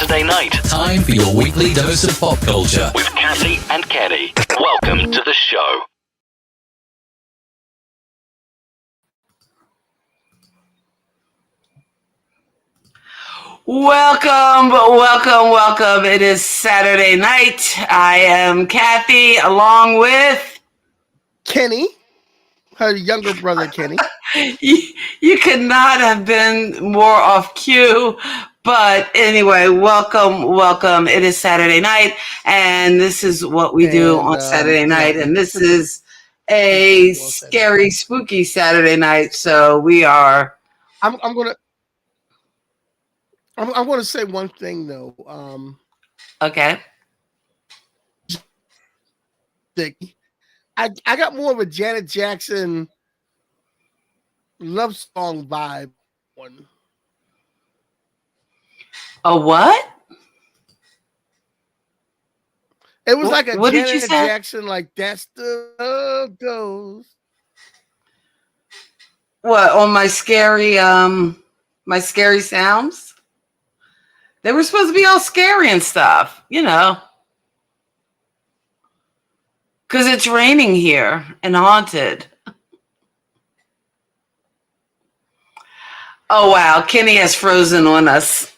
Saturday night. Time for your weekly dose of pop culture With Kathy and Kenny. Welcome to the show. Welcome. It is Saturday night. I am Kathy along with Kenny, her younger brother, Kenny. you could not have been more off cue. But anyway, welcome. It is Saturday night, and this is what we do on Saturday night. And this is a scary, spooky Saturday night. So we are. I'm gonna say one thing though. Okay. I got more of a Janet Jackson love song vibe one. A what? It was like a what Janet did you say? Jackson, like that's the love goes. What on my scary sounds? They were supposed to be all scary and stuff, you know. Because it's raining here and haunted. Oh, wow. Kenny has frozen on us.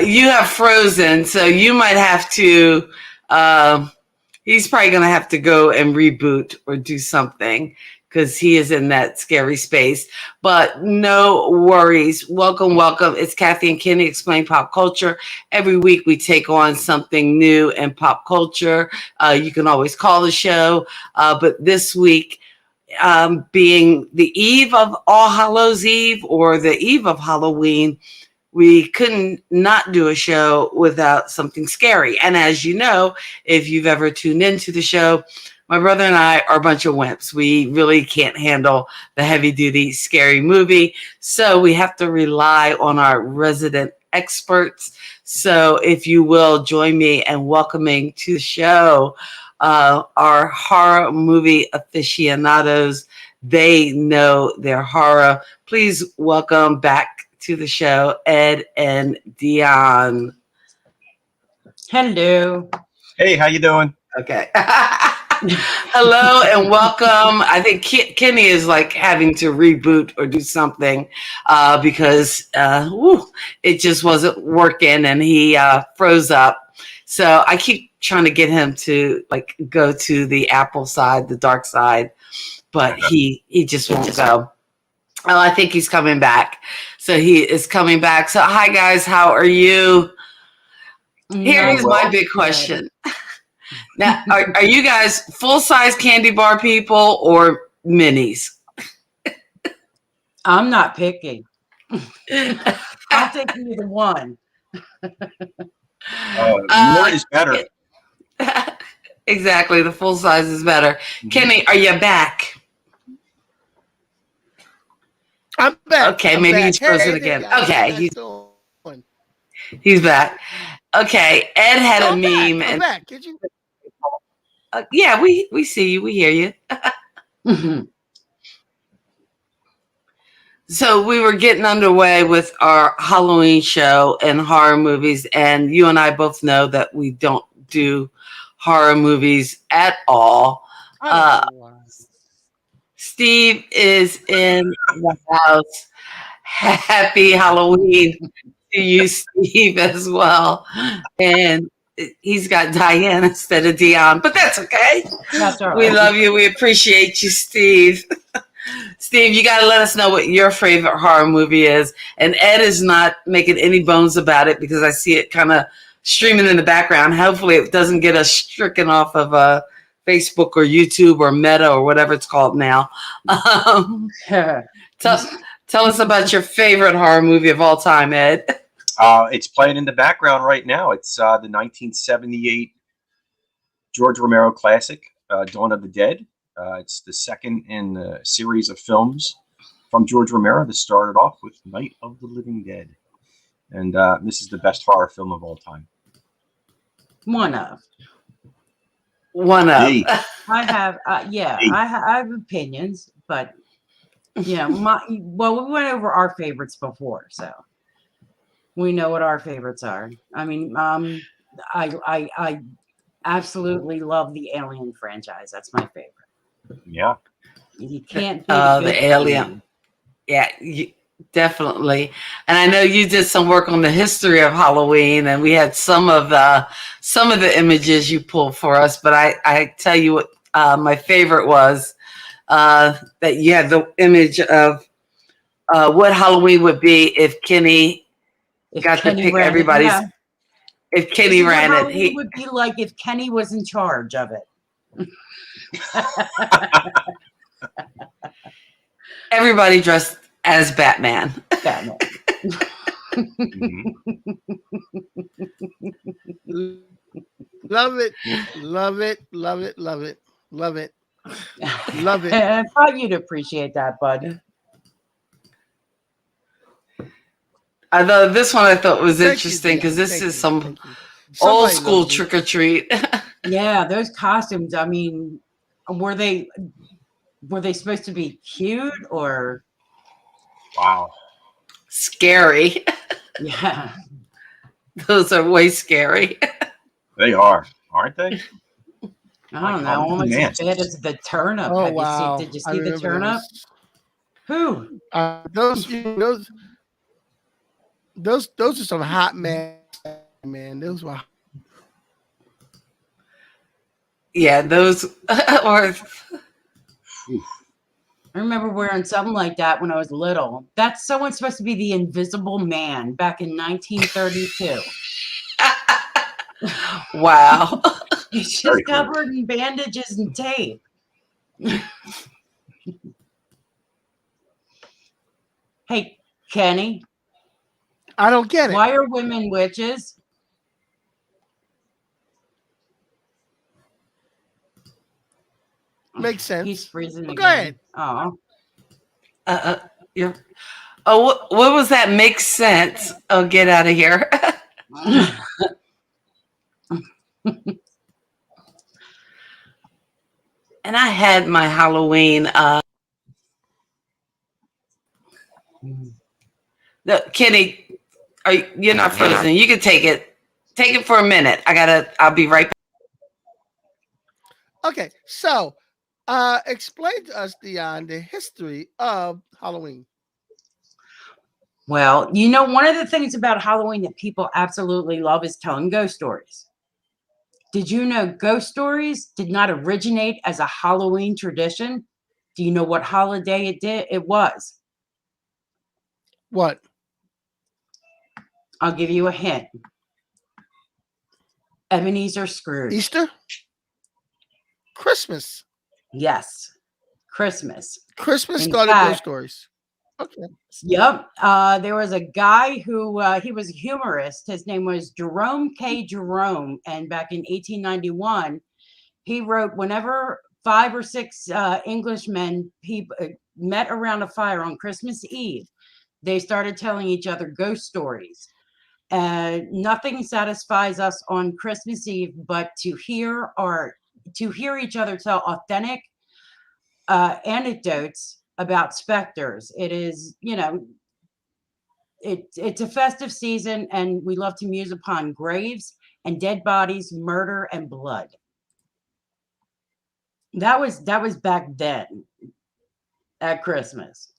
You have frozen, so you might have to... he's probably going to have to go and reboot or do something because he is in that scary space. But no worries. Welcome. It's Kathy and Kenny Explain Pop Culture. Every week we take on something new in pop culture. You can always call the show. But this week, being the eve of All Hallows Eve or the eve of Halloween, we couldn't not do a show without something scary. And as you know, if you've ever tuned into the show, my brother and I are a bunch of wimps. We really can't handle the heavy-duty scary movie. So we have to rely on our resident experts. So if you will, join me in welcoming to the show our horror movie aficionados. They know their horror. Please welcome back to the show, Ed and Dyonne. Hello. Hey, how you doing? Okay. Hello and welcome. I think Kenny is like having to reboot or do something because it just wasn't working and he froze up. So I keep trying to get him to like go to the Apple side, the dark side, but he just won't go. Oh, I think he's coming back. So he is coming back. So hi guys, how are you? Here's my big question. Now, are you guys full-size candy bar people or minis? I'm not picky. I'll take either one. More is better. Exactly, the full size is better. Kenny, are you back? I'm back. Okay, maybe he's frozen again. Okay, he's back. Okay, Ed had a meme. I'm back. Did you? Yeah, we see you. We hear you. So we were getting underway with our Halloween show and horror movies, and you and I both know that we don't do horror movies at all. Steve is in the house. Happy Halloween to you, Steve, as well. And he's got Diane instead of Dyonne, but that's okay. That's all right. We love you. We appreciate you, Steve. Steve, you got to let us know what your favorite horror movie is. And Ed is not making any bones about it because I see it kind of streaming in the background. Hopefully it doesn't get us stricken off of Facebook or YouTube or Meta or whatever it's called now. Tell us about your favorite horror movie of all time, Ed. It's playing in the background right now. It's the 1978 George Romero classic, Dawn of the Dead. It's the second in a series of films from George Romero that started off with Night of the Living Dead. And this is the best horror film of all time. One of. Hey. I have, I have opinions, but we went over our favorites before, so. We know what our favorites are. I mean, I absolutely love the Alien franchise. That's my favorite. Yeah. You can't beat a good The Alien. Yeah, definitely. And I know you did some work on the history of Halloween, and we had some of the images you pulled for us. But I tell you what, my favorite was that you had the image of what Halloween would be if Kenny got to pick everybody's. Yeah. If Kenny ran it, Halloween would be like if Kenny was in charge of it. Everybody dressed as Batman. Batman. Love it. Love it. Love it. Love it. Love it. Love it. I thought you'd appreciate that, bud. Although this one I thought was Thank you, interesting because this Thank is you. some Thank you. old Somebody school loves you. trick or treat. Yeah, those costumes. I mean, were they supposed to be cute or Wow. Scary. yeah? Those are way scary. They are, aren't they? I My don't God, know. Almost man. as bad as the turnip. Oh Have wow! Did you I see the remember turnip? those. Who? Those are some hot man. Those were. Yeah, those or I remember wearing something like that when I was little. That's someone's supposed to be the Invisible Man back in 1932. wow. It's Very just covered in bandages and tape. Hey, Kenny, I don't get it. why are women witches? Makes sense. He's freezing Well, again. go ahead. Oh, Yeah. Oh, what was that? Makes sense. Oh, get out of here. And I had my Halloween. Kenny, you're not frozen. You can take it. Take it for a minute. I'll be right back. Okay, so explain to us, Dyonne, the history of Halloween. well, you know, one of the things about Halloween that people absolutely love is telling ghost stories. Did you know ghost stories did not originate as a Halloween tradition? Do you know what holiday it was? What? I'll give you a hint. Ebenezer Scrooge. Easter? Christmas. Yes. Christmas. Christmas In started fact- ghost stories. Okay. Yep. There was a guy who he was a humorist. His name was Jerome K. Jerome. And back in 1891, he wrote whenever 5 or 6 Englishmen met around a fire on Christmas Eve, they started telling each other ghost stories. Nothing satisfies us on Christmas Eve but to hear each other tell authentic anecdotes about specters. It is, you know, it's a festive season, and we love to muse upon graves and dead bodies, murder and blood. That was back then at Christmas.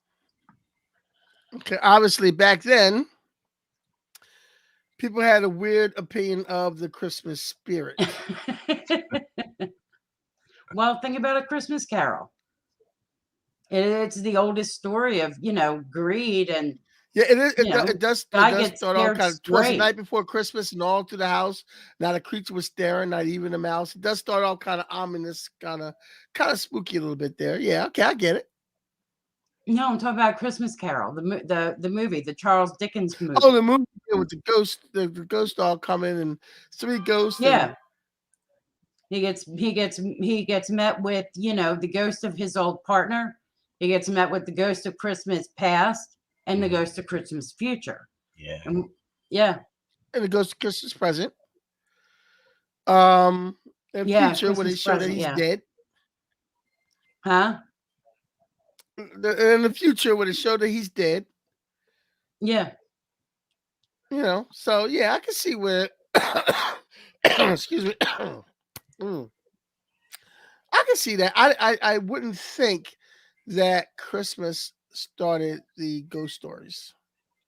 Okay. Obviously, back then, people had a weird opinion of the Christmas spirit. Well, think about A Christmas Carol. It's the oldest story of, you know, greed and Yeah, it is. You know, It does gets start off scared kind of towards the straight. night before Christmas, and all through the house. Not a creature was staring, not even a mouse. It does start off kind of ominous, kind of spooky a little bit there. Yeah, okay, I get it. no, I'm talking about Christmas Carol, the movie, the Charles Dickens movie. Oh, the movie with the ghost, the ghost all coming and 3 ghosts. Yeah. He gets met with, you know, the ghost of his old partner. He gets met with the ghost of Christmas past and the ghost of Christmas future. Yeah. Yeah. And the ghost of Christmas present. In Yeah, future when they Christmas show that present, he's yeah. dead. Huh? In the future when they show that he's dead. Yeah. So yeah, I can see where. Excuse me. I can see that. I wouldn't think that Christmas started the ghost stories.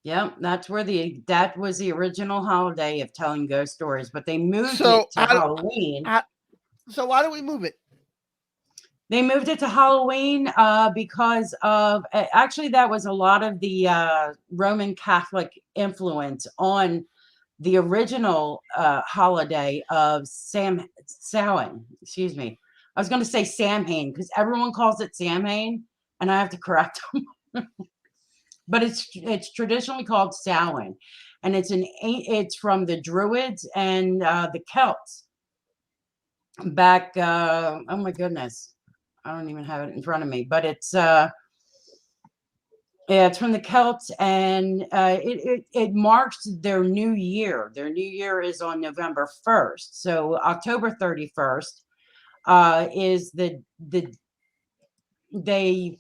Yep, that was the original holiday of telling ghost stories, but they moved So it to Halloween. So why don't we move it? They moved it to Halloween because of actually that was a lot of the Roman Catholic influence on the original holiday of Samhain. Excuse me. I was going to say Samhain because everyone calls it Samhain, and I have to correct them. But it's traditionally called Samhain, and it's from the Druids and the Celts back. Oh my goodness, I don't even have it in front of me, but it's from the Celts, and it marks their new year. Their new year is on November 1st, so October 31st is the they.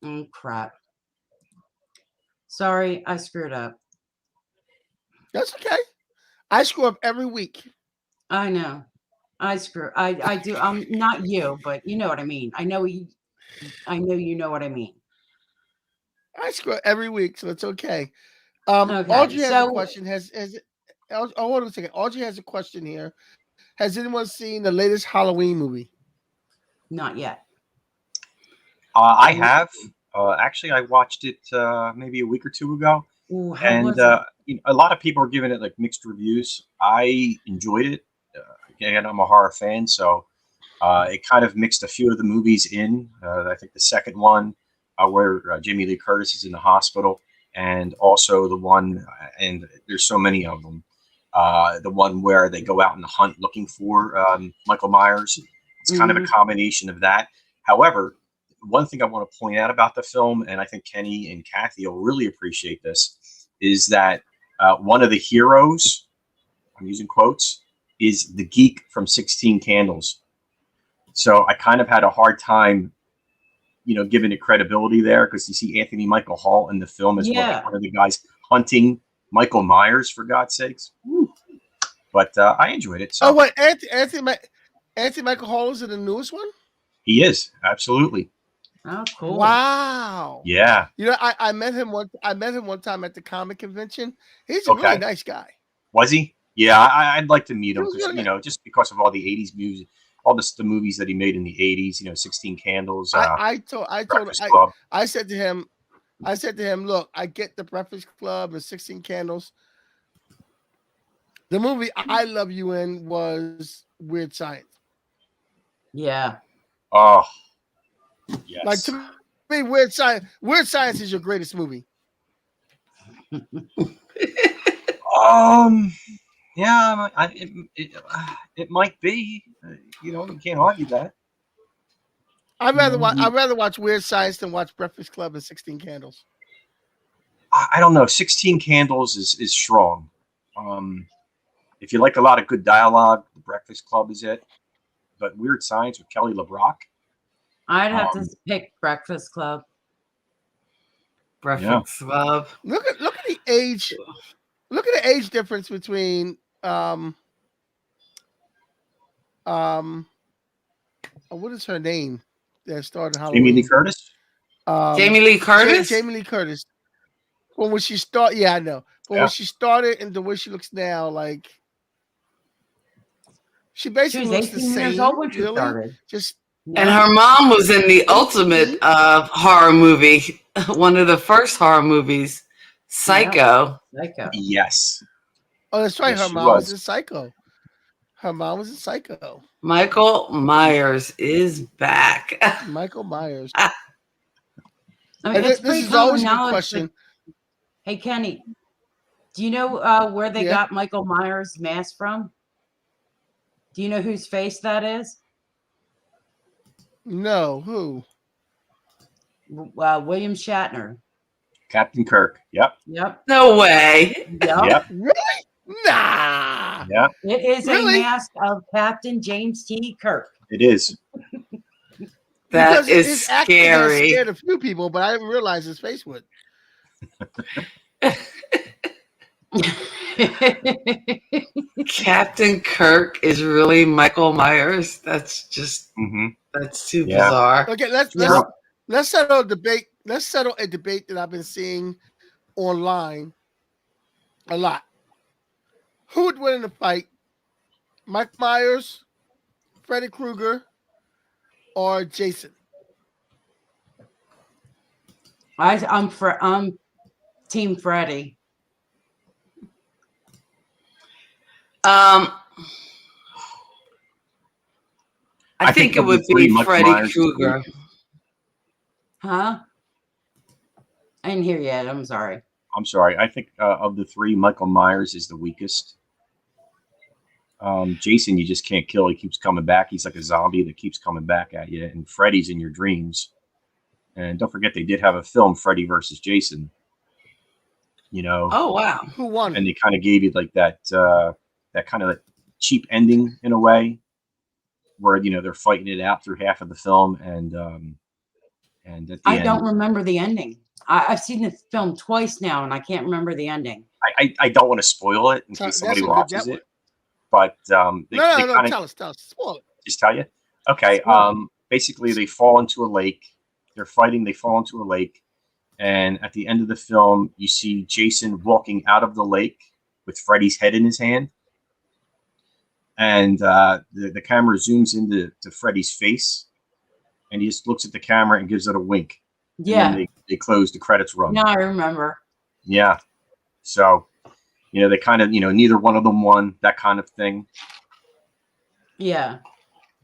Oh crap! Sorry, I screwed up. That's okay. I screw up every week. I know. I do. I'm not you, but you know what I mean. I know you know what I mean. I screw up every week, so it's okay. Okay, Audrey has a so question. Hold on a second. Audrey has a question here. Has anyone seen the latest Halloween movie? not yet. I have. Actually, I watched it maybe a week or two ago, Ooh, how and was it? a lot of people are giving it like mixed reviews. I enjoyed it. Again, I'm a horror fan, so it kind of mixed a few of the movies in. I think the second one, where Jamie Lee Curtis is in the hospital, and also the one, and there's so many of them. The one where they go out and hunt looking for Michael Myers. It's kind of a combination of that. However, one thing I want to point out about the film, and I think Kenny and Kathy will really appreciate this, is that one of the heroes, I'm using quotes, is the geek from 16 Candles. So I kind of had a hard time, giving it credibility there, because you see Anthony Michael Hall in the film as one of the guys hunting Michael Myers, for God's sakes. But I enjoyed it. So. Oh, wait, Anthony Michael Hall is in the newest one? He is, absolutely. Oh, cool! Wow. Yeah. I met him one time at the comic convention. He's a really nice guy. Was he? Yeah, I'd like to meet him because just because of all the '80s music, all the movies that he made in the '80s. 16 Candles. I said to him, look, I get the Breakfast Club and 16 Candles. The movie I love you in was Weird Science. Yeah. Oh. Yes. Like, to me, Weird Science is your greatest movie. Yeah, it might be. You can't argue that. I'd rather watch Weird Science than watch Breakfast Club and 16 Candles. I don't know. 16 Candles is strong. If you like a lot of good dialogue, The Breakfast Club is it. But Weird Science with Kelly LeBrock. I'd have to pick Breakfast Club. Breakfast Club. Look at the age. Look at the age difference between what is her name that started Halloween? Jamie Lee Curtis. Jamie Lee Curtis. Jamie Lee Curtis. Well, when she started, yeah, I know. But when she started and the way she looks now, like she basically looks the same. Years old when she started. And her mom was in the ultimate horror movie, one of the first horror movies, Psycho. Psycho. Yes. Oh, that's right. Yes, her mom was in Psycho. Her mom was in Psycho. Michael Myers is back. Michael Myers. This is always a good question. Hey, Kenny, do you know where they got Michael Myers' mask from? Do you know whose face that is? No, who? William Shatner. Captain Kirk. Yep. No way. Yep. Really? Nah. Yeah. It is a mask of Captain James T. Kirk. It is. That is scary. Scared a few people, but I didn't realize his face would. Captain Kirk is really Michael Myers. That's just that's too bizarre. Okay, let's settle a debate. Let's settle a debate that I've been seeing online a lot. Who would win in a fight? Mike Myers, Freddy Krueger, or Jason? I'm Team Freddie. I think it would be Freddy Krueger. Huh? I didn't hear you. I'm sorry. I'm sorry. I think of the three, Michael Myers is the weakest. Jason, you just can't kill. He keeps coming back. He's like a zombie that keeps coming back at you. And Freddy's in your dreams. And don't forget, they did have a film, Freddy versus Jason. You know. Oh wow! Who won? And they kind of gave you like that kind of cheap ending in a way, where they're fighting it out through half of the film, and at the I end, don't remember the ending. I've seen the film twice now, and I can't remember the ending. I don't want to spoil it in case somebody watches it, but no, tell us, spoil it. Just tell you, okay. Basically, they fall into a lake. They're fighting. They fall into a lake, and at the end of the film, you see Jason walking out of the lake with Freddy's head in his hand, and the camera zooms into Freddy's face, and he just looks at the camera and gives it a wink. Yeah. And they close, the credits run. No, I remember. Yeah. So, they kind of, neither one of them won, that kind of thing. Yeah.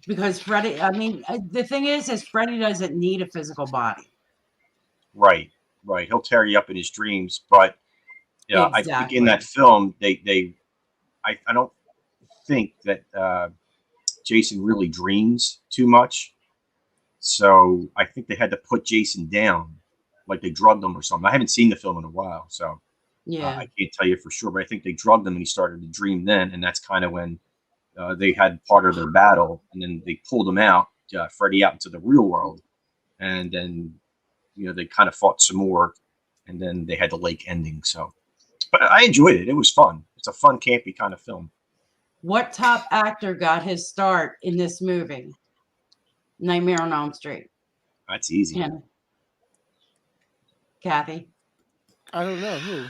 Because Freddie, I mean, the thing is Freddie doesn't need a physical body. Right. He'll tear you up in his dreams. But, yeah, exactly. I think in that film, I don't think that Jason really dreams too much. So I think they had to put Jason down, like they drugged him or something. I haven't seen the film in a while, so I can't tell you for sure. But I think they drugged him and he started to dream then, and that's kind of when they had part of their battle, and then they pulled him out, Freddie out into the real world, and then they kind of fought some more, and then they had the lake ending. So, but I enjoyed it. It was fun. It's a fun, campy kind of film. What top actor got his start in this movie? Nightmare on Elm Street. That's easy. Yeah. Kathy. I don't know who.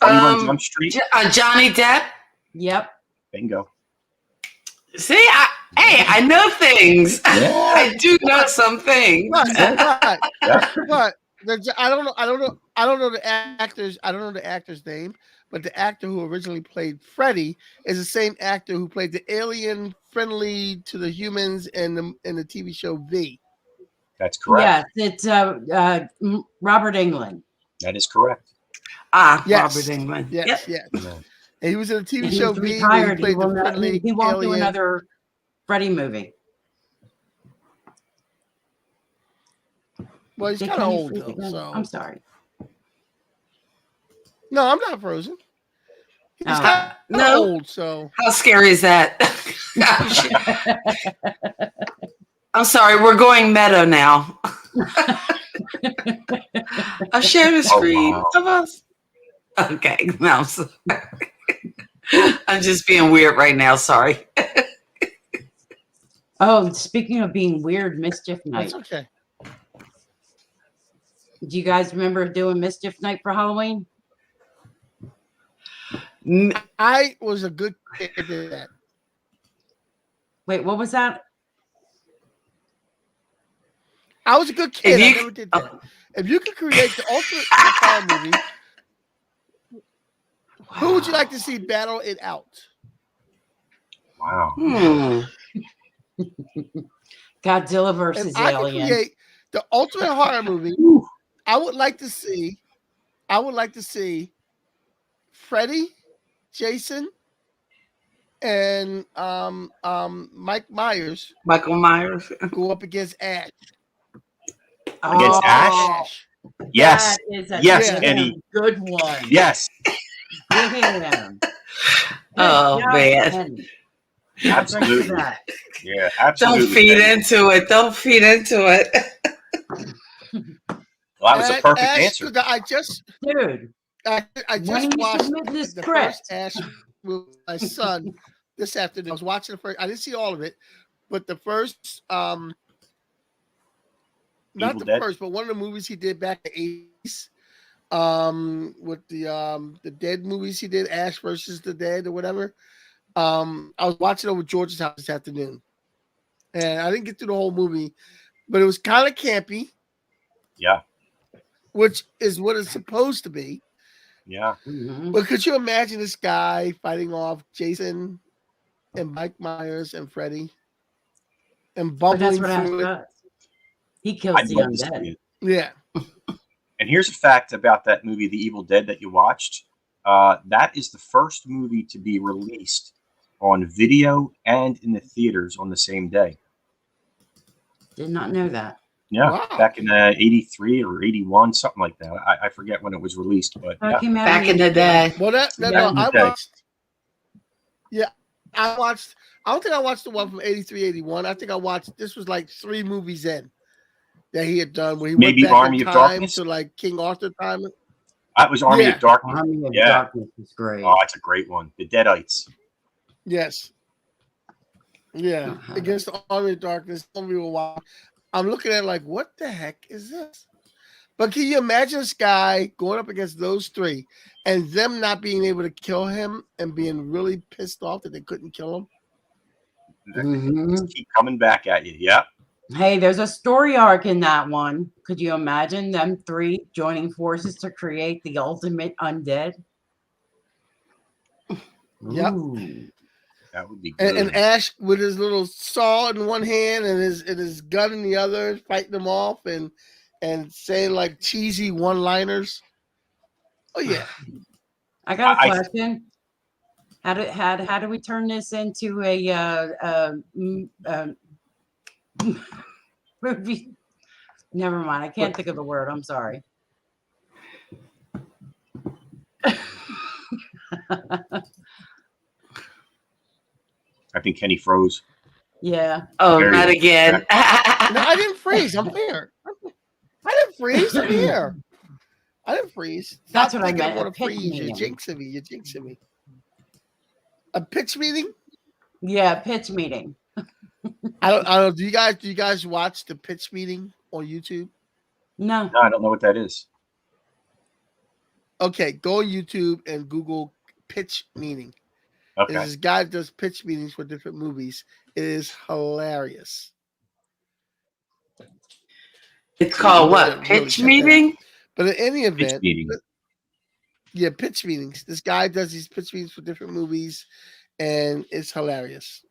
21 Jump Street. Johnny Depp. Yep. Bingo. See, I know things. Yeah. I do know some things. But I don't know the actors. I don't know the actor's name, but the actor who originally played Freddie is the same actor who played the alien friendly to the humans in the TV show V. That's correct. Yes, it's Robert Englund. That is correct. Yes. Robert Englund. Yes. Yeah. And he was in the TV show V. Retired. He played he won't do another Freddie movie. Well, he's kind of old though. So I'm sorry. No, I'm not frozen. He's kind of old. So how scary is that? I'm sorry. We're going meta now. I'll share the screen of us. Okay, no, I'm sorry. I'm just being weird right now. Sorry. Oh, speaking of being weird, Mischief Night. That's okay. Do you guys remember doing Mischief Night for Halloween? I was a good kid at that. Wait, what was that? I was a good kid. I never did that. If you could create the ultimate horror movie, who would you like to see battle it out? Wow. Godzilla versus if I could Alien. create the ultimate horror movie, I would like to see Freddie, Jason, and Michael Myers go up against Ash. Against Ash? Yes. Yes, Eddie. Good one. Yes. Damn. Oh, man. Absolutely. Yeah, absolutely. Don't feed into it. Don't feed into it. Well, that was a perfect answer. Dude, I When just you watched submit the the script. first Ash with my son this afternoon. I was watching the first. I didn't see all of it, but the first, not Evil the Dead? first, but one of the movies he did back in the 80s, with the Dead movies he did, Ash versus the Dead or whatever. I was watching over George's house this afternoon, and I didn't get through the whole movie, but it was kind of campy, Yeah. which is what it's supposed to be. Yeah. Mhm. But could you imagine this guy fighting off Jason and Mike Myers and Freddie and But that's bumbling what Ash through it? does. He kills I'd the love to see undead. it. Yeah. And here's a fact about that movie, The Evil Dead, that you watched. That is the first movie to be released on video and in the theaters on the same day. Did not know that. Yeah, Wow. back in 83 or 81, something like that. I forget when it was released, but Oh, it yeah. came out Back in the day. Well, no, Yeah, I okay. watched. Yeah, I watched. I don't think I watched the one from 83, 81. I think I watched. This was like 3 movies in that he had done where he Maybe went back Army in of time Darkness? to like King Arthur time. That was Army Yeah. of Darkness. Army of Yeah. Darkness is great. Oh, it's a great one. The Deadites. Yes. Yeah, Uh-huh. against the Army of Darkness. Some people watch. I'm looking at it like, what the heck is this? But can you imagine this guy going up against those 3 and them not being able to kill him and being really pissed off that they couldn't kill him? Mhm. Just keep coming back at you. Yeah. Hey, there's a story arc in that one. Could you imagine them 3 joining forces to create the ultimate undead? Yep. Ooh. That would be good. And Ash with his little saw in one hand and his gun in the other, fighting them off and saying like cheesy one-liners. Oh yeah. I got a I- question. How do we turn this into a movie? Never mind. I can't think of the word. I'm sorry. I think Kenny froze. Yeah. Oh, There not you go. again. No, I didn't freeze. I'm here. I didn't freeze. I'm here. I didn't freeze. That's Stop what I thinking meant, a want to pitch freeze. You're meeting. jinxing me. You're jinxing me. A pitch meeting? Yeah, pitch meeting. I don't. Do you guys watch the pitch meeting on YouTube? No. No, I don't know what that is. Okay, go on YouTube and Google pitch meeting. Okay. This guy does pitch meetings for different movies. It is hilarious. It's called what? Really Pitch check that meeting? But in any Pitch event, meeting. yeah, pitch meetings. This guy does these pitch meetings for different movies, and it's hilarious.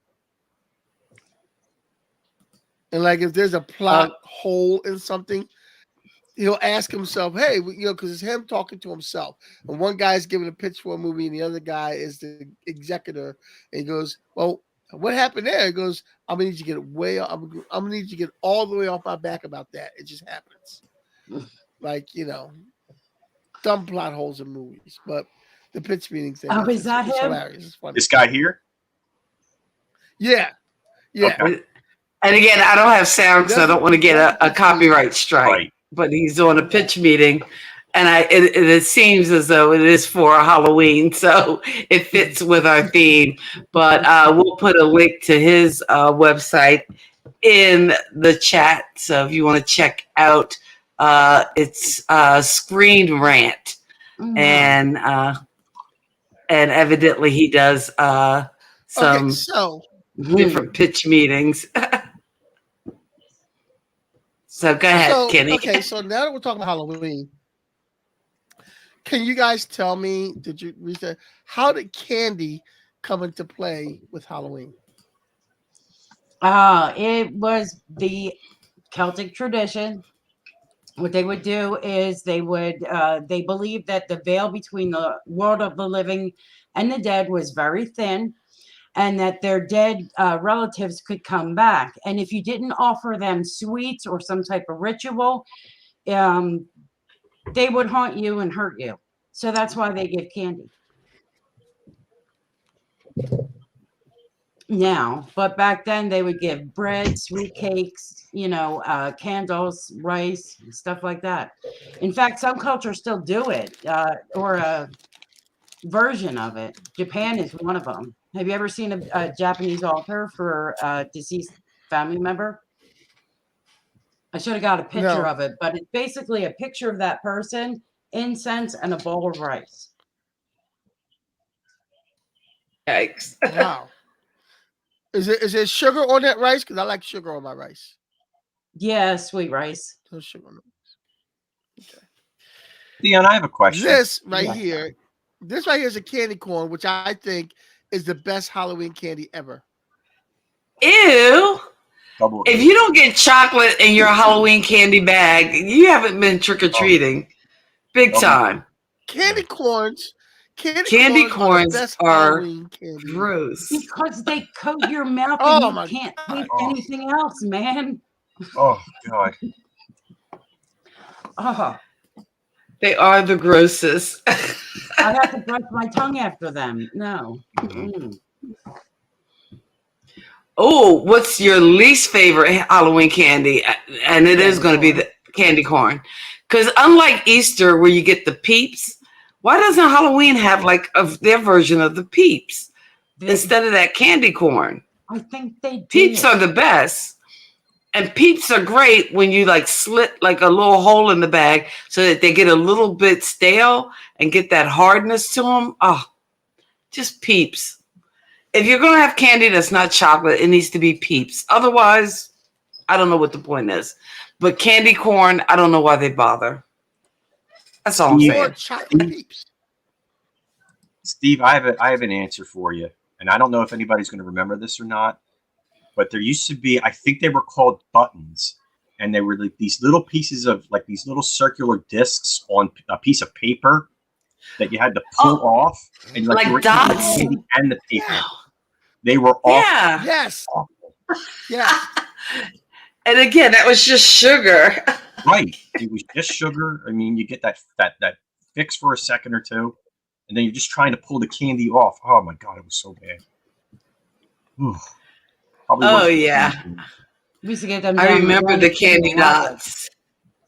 And like, if there's a plot hole in something, he'll ask himself, "Hey, because it's him talking to himself." And one guy's giving a pitch for a movie, and the other guy is the executor. And he goes, "Well, what happened there?" He goes, "I'm gonna need you to get way. I'm gonna need you to get all the way off my back about that. It just happens." Like, dumb plot holes in movies, but the pitch meeting thing. Oh, is that it's him? hilarious. It's funny. This guy here? Yeah. Okay. And again, I don't have sound because I don't want to get a copyright strike. Right. But he's doing a pitch meeting, and it seems as though it is for Halloween, so it fits with our theme. But we'll put a link to his website in the chat, so if you want to check out, it's Screen Rant, Mm. and evidently he does some Okay, so different pitch meetings. So go ahead, Kenny. Okay, so now that we're talking about Halloween, can you guys tell me, did you research, how did candy come into play with Halloween? It was the Celtic tradition. What they would do is they believed that the veil between the world of the living and the dead was very thin, and that their dead relatives could come back. And if you didn't offer them sweets or some type of ritual, they would haunt you and hurt you. So that's why they give candy. now, but back then they would give bread, sweet cakes, candles, rice, stuff like that. In fact, some cultures still do it, or a version of it. Japan is one of them. Have you ever seen a Japanese altar for a deceased family member? I should have got a picture No. of it, but it's basically a picture of that person, incense, and a bowl of rice. Yikes. Wow. Is it sugar on that rice? Because I like sugar on my rice. Yeah, sweet rice. No sugar on it. Okay. Dion, I have a question. This right Yeah. here is a candy corn, which I think is the best Halloween candy ever. Ew. Double If A. you don't get chocolate in your Halloween candy bag, you haven't been trick or treating. Big Double- time. Candy corns. Candy corns are the best are Halloween candy. gross. Because they coat your mouth Oh and my you can't God. taste anything else, man. Oh God. Oh, They are the grossest. I have to brush my tongue after them. No. Mm-mm. Oh, what's your least favorite Halloween candy? And it is going to be the candy corn. Because unlike Easter, where you get the peeps, why doesn't Halloween have like their version of the peeps instead of that candy corn? I think they did. Peeps are the best. And peeps are great when you like slit like a little hole in the bag so that they get a little bit stale and get that hardness to them. Oh, just peeps. If you're going to have candy that's not chocolate, it needs to be peeps. Otherwise, I don't know what the point is. But candy corn, I don't know why they bother. That's all I'm Yeah. Or saying. chocolate peeps. Steve, I have an answer for you, and I don't know if anybody's going to remember this or not. But there used to be, I think they were called buttons, and they were like these little pieces of like these little circular discs on a piece of paper that you had to pull off, and like you were dots? eating the candy and the paper. Yeah. They were awful. Yeah. Yes. Awful. Yes. And again, that was just sugar. Right. It was just sugar. I mean, you get that fix for a second or two, and then you're just trying to pull the candy off. Oh my God, it was so bad. Ooh. Probably Oh, worse than yeah. anything. We used to get them. I down remember the candy dots.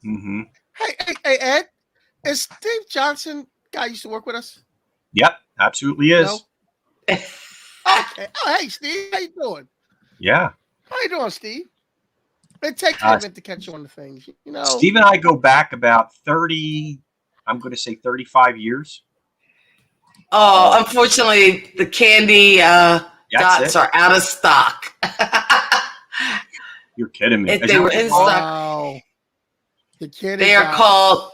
Mm-hmm. Hey, Ed. Is Steve Johnson guy used to work with us? Yep, absolutely is. No? Okay. Oh, hey, Steve. How you doing? Yeah. How you doing, Steve? It takes a minute to catch on to things. You know. Steve and I go back about 30, I'm going to say 35 years. Oh, unfortunately, the candy dots are out of stock. You're kidding me. If they were in stock, Wow. The candy they are dots. called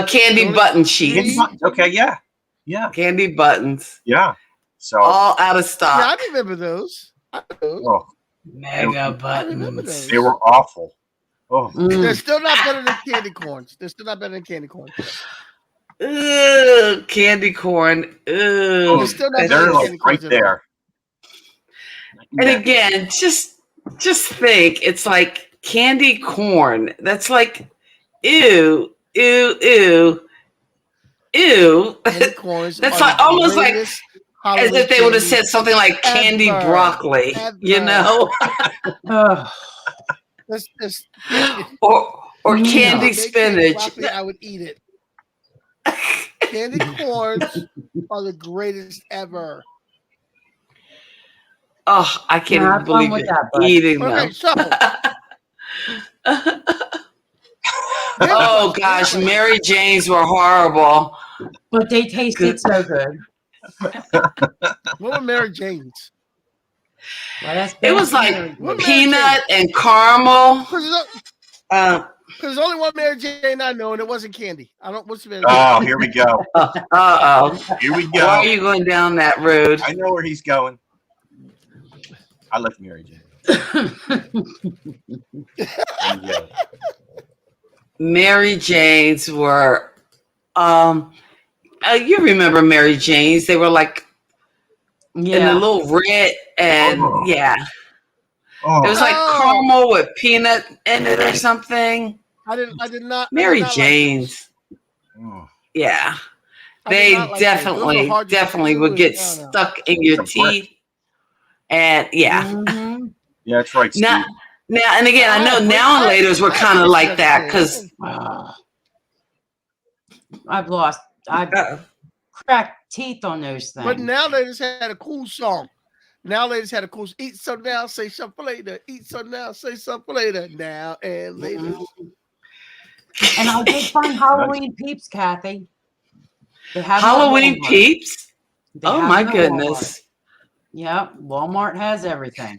candy button Candy sheets. buttons. Okay, yeah. Yeah. Candy buttons. Yeah. So, All out of Yeah, stock. I remember those. oh, Mega I remember buttons. those. they were awful. Oh, They're still not better than candy corns. They're still not better than candy corns. Ugh, candy corn. Ugh. They're still not better they're than like candy right corns. there. And again, just think, it's like candy corn. That's like, ew, ew, ew, ew. Candy corns. That's are like the almost like greatest as Halloween if they would have candy said something like candy ever. broccoli, you Ever. know, This or No. candy They spinach. broccoli, I would eat it. Candy corns are the greatest ever. Oh, I can't Nah, even have fun believe with it. that, bud. Eating Okay, them. shuffle. Oh gosh, Mary Janes were horrible. But they tasted so good. What were Mary Jane's? Well, that's It was Mary like Jane. peanut and caramel. Because there's only one Mary Jane I know, and it wasn't candy. I don't. What's the Mary Jane? Oh, here we go. Uh-oh. Here we Why go. are you going down that road? I know where he's going. I left Mary Jane. Yeah. Mary Janes were you remember Mary Janes? They were like in a Yeah. little red and Oh. yeah. Oh, It was like Oh. caramel with peanut in it or something. I did not. Mary I did not Janes. oh. Yeah. Like They those. I did not like those. Those were hard to definitely chew would and- get no. stuck in your It's a brick. teeth And yeah. Mm-hmm. Yeah, that's right, Steve. Now, and again, I know now and laters were kind of like that because I've cracked teeth on those things. But now they just had a cool song. Now they just had a cool eat some now, say something later. Eat some now, say something later. Now and later. And I did find Halloween Peeps, Kathy. They have Halloween Peeps. Oh my goodness! Walmart. Yep, Walmart has everything.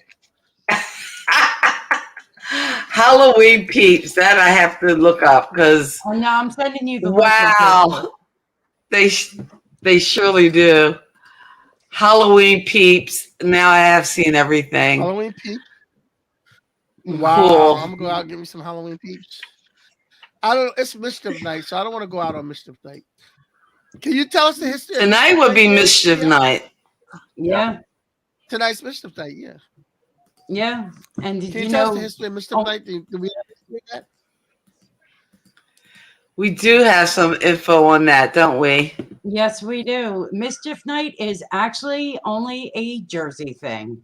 Halloween Peeps. That I have to look up because. Oh, no, I'm sending you the wow. They surely do. Halloween Peeps. Now I have seen everything. Halloween Peeps. Wow. Cool. I'm gonna go out and give me some Halloween Peeps. I don't. It's Mischief Night, so I don't want to go out on Mischief Night. Can you tell us the history? Tonight would be Mischief Night. Yeah. Tonight's Mischief Night. Yeah. Yeah. And did Can you you tell know us the history of Mischief Night? Do we have history of that? We do have some info on that, don't we? Yes, we do. Mischief Night is actually only a Jersey thing.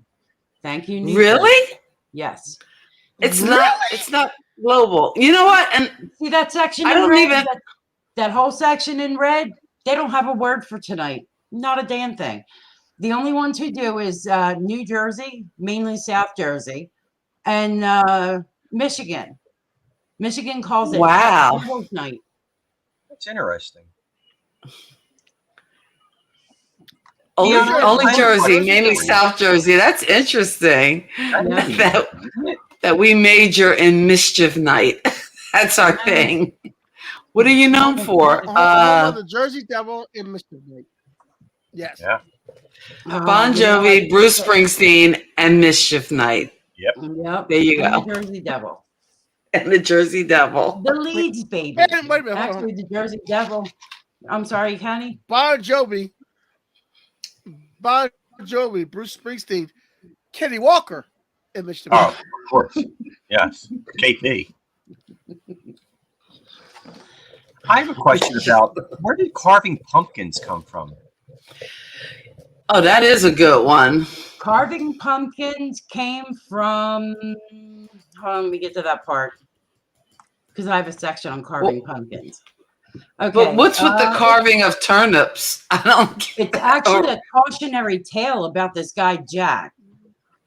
Thank you, New Really? Jersey. Yes. It's not. It's not global. You know what? And see that section. I don't even. That whole section in red. They don't have a word for tonight. Not a damn thing. The only ones who do is New Jersey, mainly South Jersey, and Michigan. Michigan calls it Devil's Night. That's interesting. Only Jersey, mainly South Jersey. That's interesting. That we major in Mischief Night. That's our thing. What are you known for? The Jersey Devil in Mischief Night. Yes. Yeah. Bon Jovi, Bruce Springsteen, and Mischief Night. Yep. There you go. The Jersey Devil. And the Jersey Devil. The Leeds baby. Wait a minute, actually, the Jersey Devil. I'm sorry, Kenny. Bon Jovi, Bruce Springsteen, Kenny Walker in Mischief Night. Oh, of course. Yes. KP. I have a question about where did carving pumpkins come from? Oh, that is a good one. Carving pumpkins came from. Hold on, let me get to that part because I have a section on carving pumpkins. Okay, but what's with the carving of turnips? I don't. It's actually a cautionary tale about this guy Jack.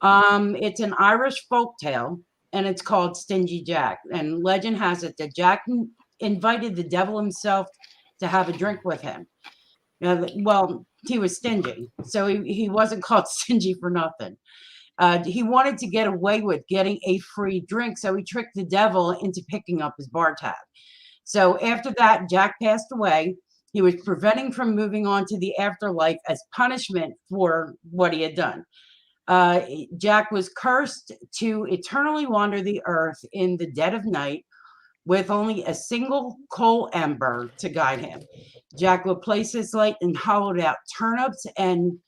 It's an Irish folk tale, and it's called Stingy Jack. And legend has it that Jack invited the devil himself to have a drink with him. Well, he was stingy, so he wasn't called stingy for nothing. He wanted to get away with getting a free drink, so he tricked the devil into picking up his bar tab. So after that, Jack passed away. He was preventing from moving on to the afterlife as punishment for what he had done. Jack was cursed to eternally wander the earth in the dead of night with only a single coal ember to guide him. Jack would place his light in hollowed out turnips and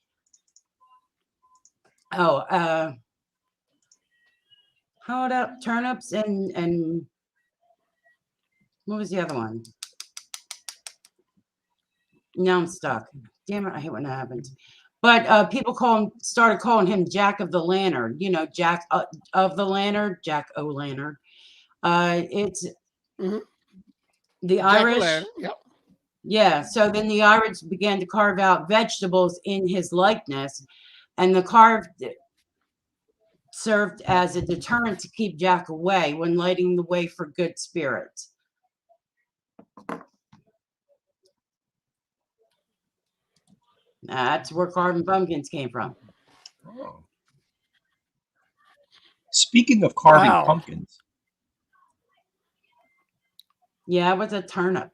hollowed out turnips and what was the other one? Now I'm stuck. Damn it, I hate when that happens. But people started calling him Jack of the Lantern. You know, Jack of the Lantern, Jack O'Lantern. It's the Irish. Yep. Yeah. So then the Irish began to carve out vegetables in his likeness, and the carved served as a deterrent to keep Jack away when lighting the way for good spirits. That's where carving pumpkins came from. Oh. Speaking of carving pumpkins. Yeah, it was a turnip.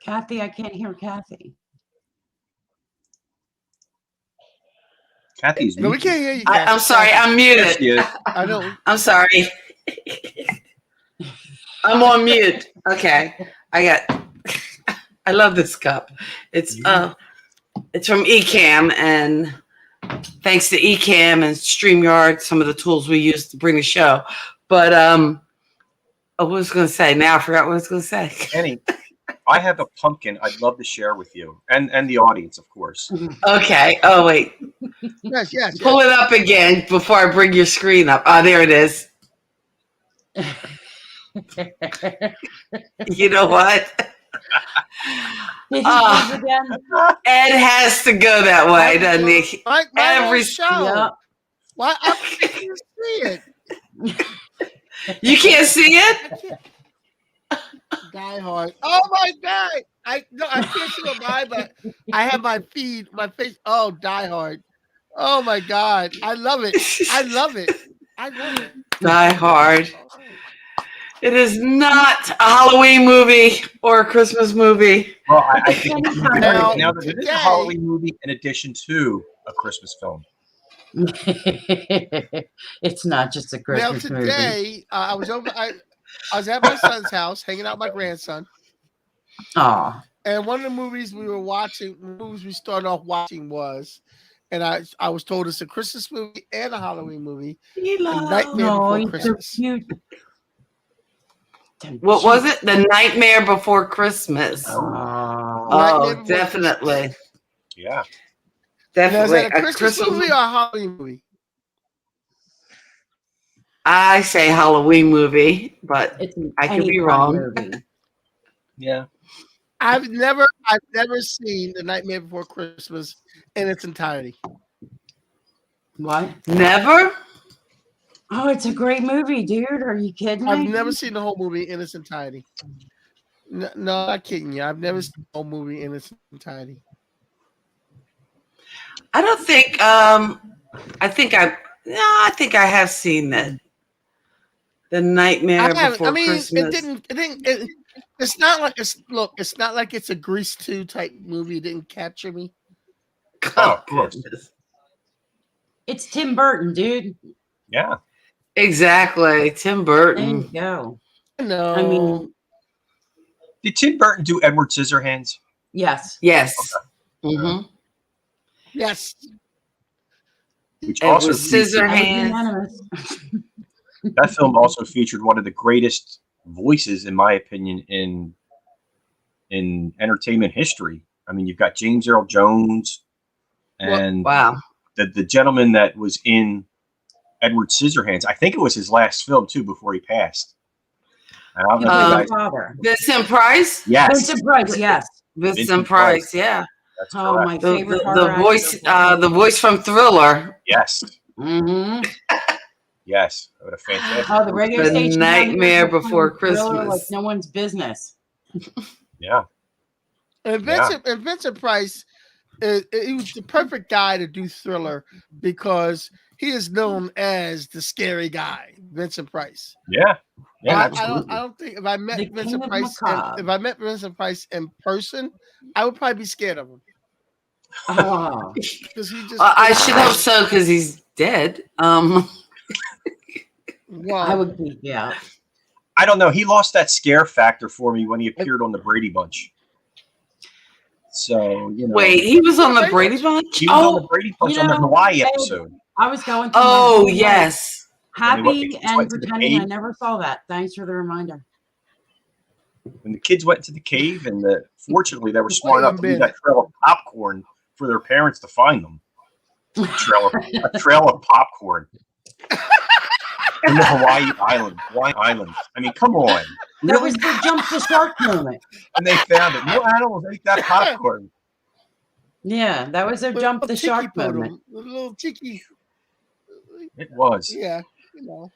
Kathy, I can't hear Kathy. Kathy's no, we can't hear you. Kathy. I'm sorry, I'm muted. Yes, I know. I'm sorry. I'm on mute. Okay, I love this cup. It's from Ecamm, and thanks to Ecamm and StreamYard, some of the tools we use to bring the show. But I was going to say, now I forgot what I was going to say. Kenny, I have a pumpkin I'd love to share with you and the audience, of course. Okay. Oh wait. Yes. Pull it up again before I bring your screen up. Oh, there it is. You know what? Did he Ah. lose again? Ed has to go that way, doesn't he? My Every whole show. Yeah. Why I can't see it? You can't see it? I can't. Die Hard. Oh my God! I can't see mine, but I have my feed, my face. Oh, Die Hard. Oh my God! I love it. I love it. Die Hard. It is not a Halloween movie or a Christmas movie. Well, I think Now, now that it is a today- Halloween movie in addition to a Christmas film. It's not just a Now Christmas movie. today, I was at my son's house hanging out with my grandson, Oh, and one of the movies we started off watching was, and I was told it's a Christmas movie and a Halloween movie. Nightmare no, Before he's so Christmas. cute. What was it? The Nightmare Before Christmas. Oh, Oh, Nightmare Before definitely. Yeah. Now, is Definitely. that a Christmas movie or a Halloween movie? I say Halloween movie, but it's I could any be fun wrong. movie. Yeah. I've never seen The Nightmare Before Christmas in its entirety. What? Never? Oh, it's a great movie, dude. Are you kidding me? I've never seen the whole movie in its entirety. No, not kidding you. I've never seen the whole movie in its entirety. I don't think I think I have seen that. The Nightmare Before Christmas. It's not like it's not like it's a Grease 2 type movie. It didn't capture me. Oh, of course. It's Tim Burton, dude. Yeah. Exactly. Tim There Burton. you go. No, I mean, Did Tim Burton do Edward Scissorhands? yes. Yes. Mm-hmm. yes, Which It also was featured- I was Scissorhands. unanimous. that film also featured one of the greatest voices, in my opinion, in entertainment history. I mean, you've got James Earl Jones and Wow. the gentleman that was in Edward Scissorhands. I think it was his last film too before he passed. And I'll He let played you the guys. father. Vincent Price? Yes, Vincent Price, yes. Vincent Price, yeah. that's Oh, correct. my The, favorite the, horror the voice actor. the voice from Thriller. Yes, Mm-hmm. yes. What a fantastic. Oh, the radio The station. Nightmare down here Before was Thriller like Christmas. no one's business. Yeah, and Vincent Price, he was the perfect guy to do Thriller because he is known as the scary guy, Vincent Price. yeah, yeah. I Absolutely. don't think if I met The Vincent king of Price, macabre. if I met Vincent Price in person, I would probably be scared of him Oh, because he just. I should hope so because he's dead. Well, I would be, yeah. I don't know. He lost that scare factor for me when he appeared on the Brady Bunch. So Wait, he was on the Brady Bunch? he was on the Brady Bunch on the Hawaii I- episode. I was going through Oh, my whole yes. life When happy they and went to the pretending I cave. never saw that. Thanks for the reminder. When the kids went to the cave, and fortunately they were smart Wait a enough to leave minute. that trail of popcorn for their parents to find them. A trail of popcorn in the Hawaii Island. I mean, come on. That Really? was the jump the shark moment. And they found it. No animals ate that popcorn. Yeah, that was their jump the Tiki shark photo, moment. the little tiki. It was. Yeah, you know.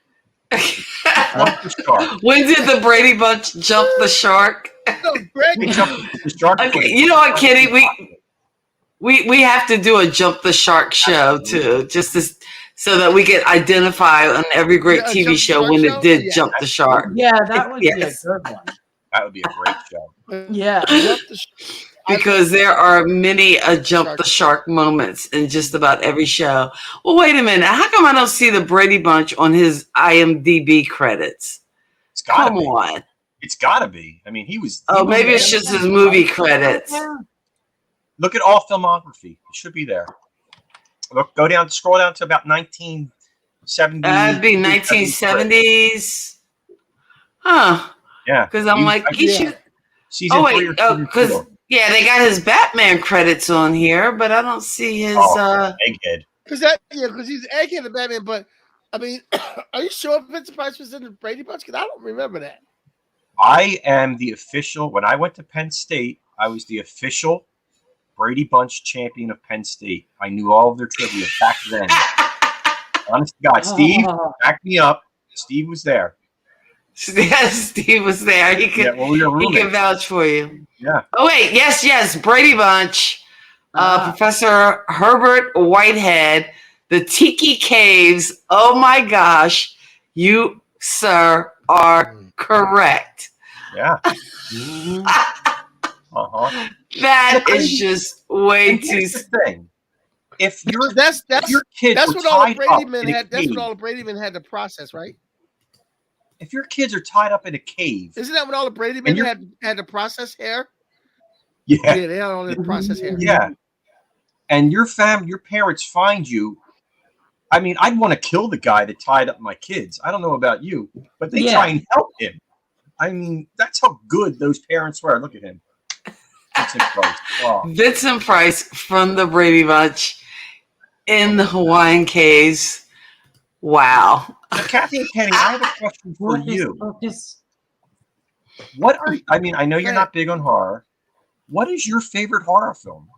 Jump the shark. When did the Brady Bunch jump the shark? No, Greg. They jumped the shark. Okay, you know what, Kitty? We have to do a jump the shark show too, just so that we can identify on every great Yeah, a TV jump the show shark when show? it did Yeah. jump the shark. Yeah, that would Yes. be a good one. That would be a great show. Yeah. Because there are many jump the shark moments in just about every show. Well, wait a minute. How come I don't see the Brady Bunch on his IMDb credits? It's gotta Come be. on. It's gotta be. I mean, he was. Oh, he was maybe there. it's just his movie credits. Yeah. Look at all filmography. It should be there. Look, scroll down to about 1970. That'd be 1970s. Huh. Yeah. Because I'm like, he should. Season 3 or season because 4? yeah, they got his Batman credits on here, but I don't see his. Egghead. Because he's Egghead of Batman. But I mean, are you sure Vincent Price was in the Brady Bunch? Because I don't remember that. I am the official. When I went to Penn State, I was the official Brady Bunch champion of Penn State. I knew all of their trivia back then. Honest to God, Steve, back me up. Steve was there. Yes, Steve was there. He can, we were he can roommates. vouch for you. Yeah. Oh wait, yes, Brady Bunch. Professor Herbert Whitehead, the Tiki Caves. Oh my gosh, you, sir, are correct. Yeah. That is just way too. Here's the thing. If your That's kids that's were what all the tied Brady up men in a had. That's cave, what all the Brady men had to process, right? if your kids are tied up in a cave, Isn't that what all the Brady men had to process hair? yeah, Yeah, they had all the process hair. yeah, and your parents find you. I mean, I'd want to kill the guy that tied up my kids. I don't know about you, but they try and help him. I mean, that's how good those parents were. Look at him. Vincent Price. Oh. Vincent Price from the Brady Bunch in the Hawaiian Caves. Wow. Now, Kathy and Kenny, I have a question for you. What are I mean, I know you're not big on horror. What is your favorite horror film?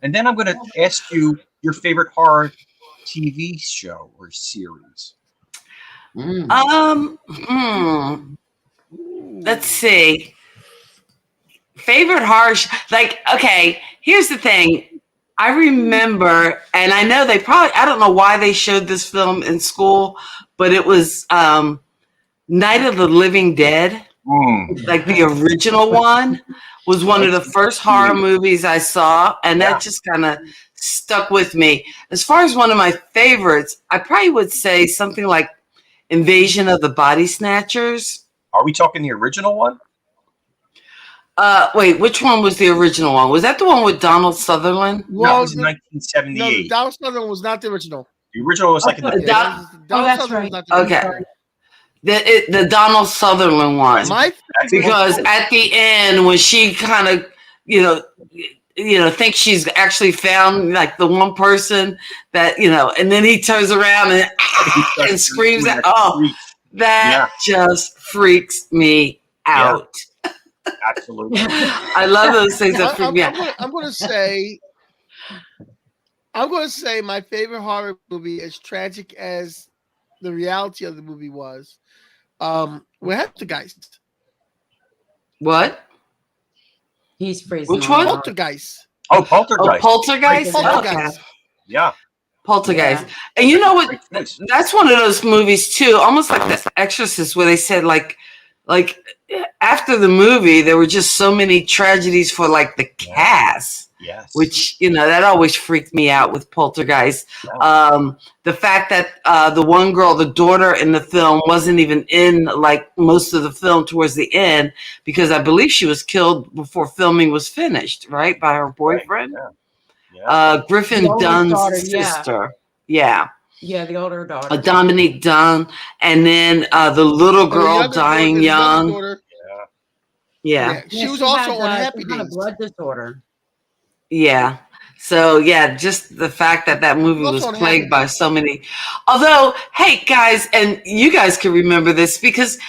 And then I'm going to ask you your favorite horror TV show or series. Let's see. Favorite horror okay, here's the thing. I remember, and I know I don't know why they showed this film in school, but it was Night of the Living Dead, like the original one, was one of the first horror movies I saw, and that just kind of stuck with me. As far as one of my favorites, I probably would say something like Invasion of the Body Snatchers. Are we talking the original one? Wait, which one was the original one? Was that the one with Donald Sutherland? No, it was in 1978. No, Donald Sutherland was not the original. The original was like in the Donald Sutherland was not the original. Okay. The Donald Sutherland one. Because at the end, when she kind of, thinks she's actually found like the one person that, and then he turns around and screams at, that just freaks me out. Yeah. Absolutely. I love those things that freak me out. I'm going to say my favorite horror movie, as tragic as the reality of the movie was, Poltergeist. What? He's freezing. Which one? Poltergeist. Oh, Poltergeist. Oh, Poltergeist? Poltergeist. Okay. Yeah. Poltergeist. Yeah. And you know what? That's one of those movies too, almost like The Exorcist, where they said like after the movie, there were just so many tragedies for like the cast. Yes. Which, that always freaked me out with Poltergeist. Yeah. The fact that the one girl, the daughter in the film, wasn't even in like most of the film towards the end, because I believe she was killed before filming was finished, right? By her boyfriend. Right. Yeah. Griffin Dunn's sister. Yeah. Yeah, the older daughter. Dominique Dunn. And then the little girl dying young. Yeah. She was also on Happy Days. Kind of blood disorder. Yeah. So, yeah, just the fact that movie was plagued by so many. Although, hey, guys, and you guys can remember this because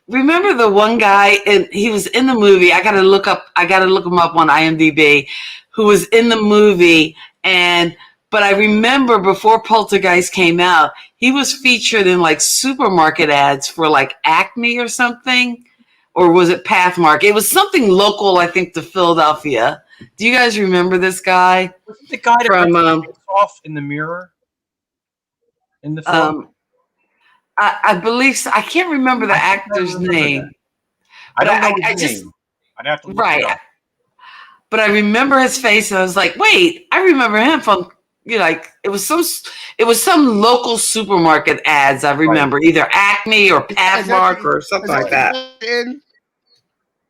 remember the one guy, and he was in the movie. I got to look him up on IMDb, who was in the movie. But I remember before Poltergeist came out, he was featured in like supermarket ads for like Acme or something. Or was it Pathmark? It was something local, I think, to Philadelphia. Do you guys remember this guy? Was it the guy that takes off in the mirror in the film? I believe so. I can't remember the actor's name. I don't know his name. I'd have to look it up. But I remember his face, and I was like, "Wait, I remember him from." It was some local supermarket ads. I remember either Acme or Pathmark or something like that.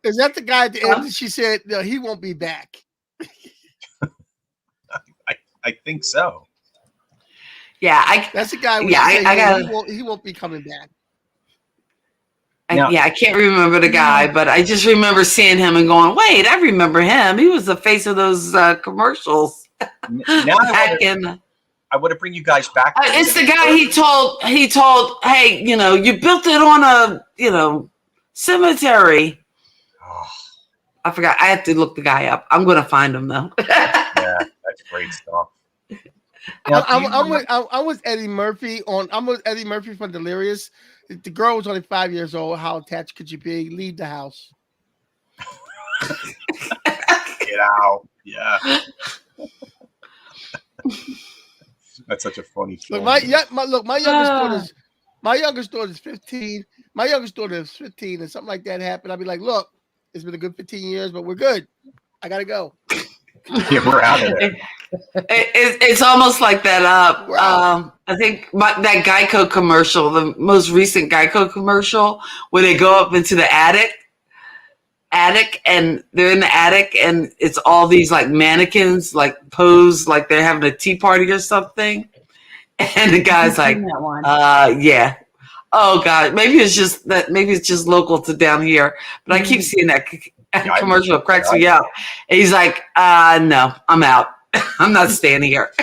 Is that the guy at the end that she said, no, he won't be back? I think so. Yeah, that's the guy. He won't be coming back. I can't remember the guy, but I just remember seeing him and going, "Wait, I remember him. He was the face of those commercials." Now I want to bring you guys back. It's the guy he told, "Hey, you built it on a cemetery." Oh, I forgot. I have to look the guy up. I'm going to find him though. yeah, that's great stuff. Now, I'm with Eddie Murphy I'm with Eddie Murphy from Delirious. The girl was only 5 years old. How attached could you be? Leave the house. Get out. Yeah. That's such a funny film. Look, my youngest daughter's 15. My youngest daughter is 15, and something like that happened. I'd be like, look, it's been a good 15 years, but we're good. I gotta go. Yeah, we're out of there. It's almost like that. I think that Geico commercial, the most recent Geico commercial, where they go up into the attic, and they're in the attic, and it's all these like mannequins, like pose, like they're having a tea party or something, and the guy's like, yeah. Oh God, maybe it's just local to down here, but I keep seeing that commercial. It cracks me up. And he's like, no, I'm out. I'm not staying here.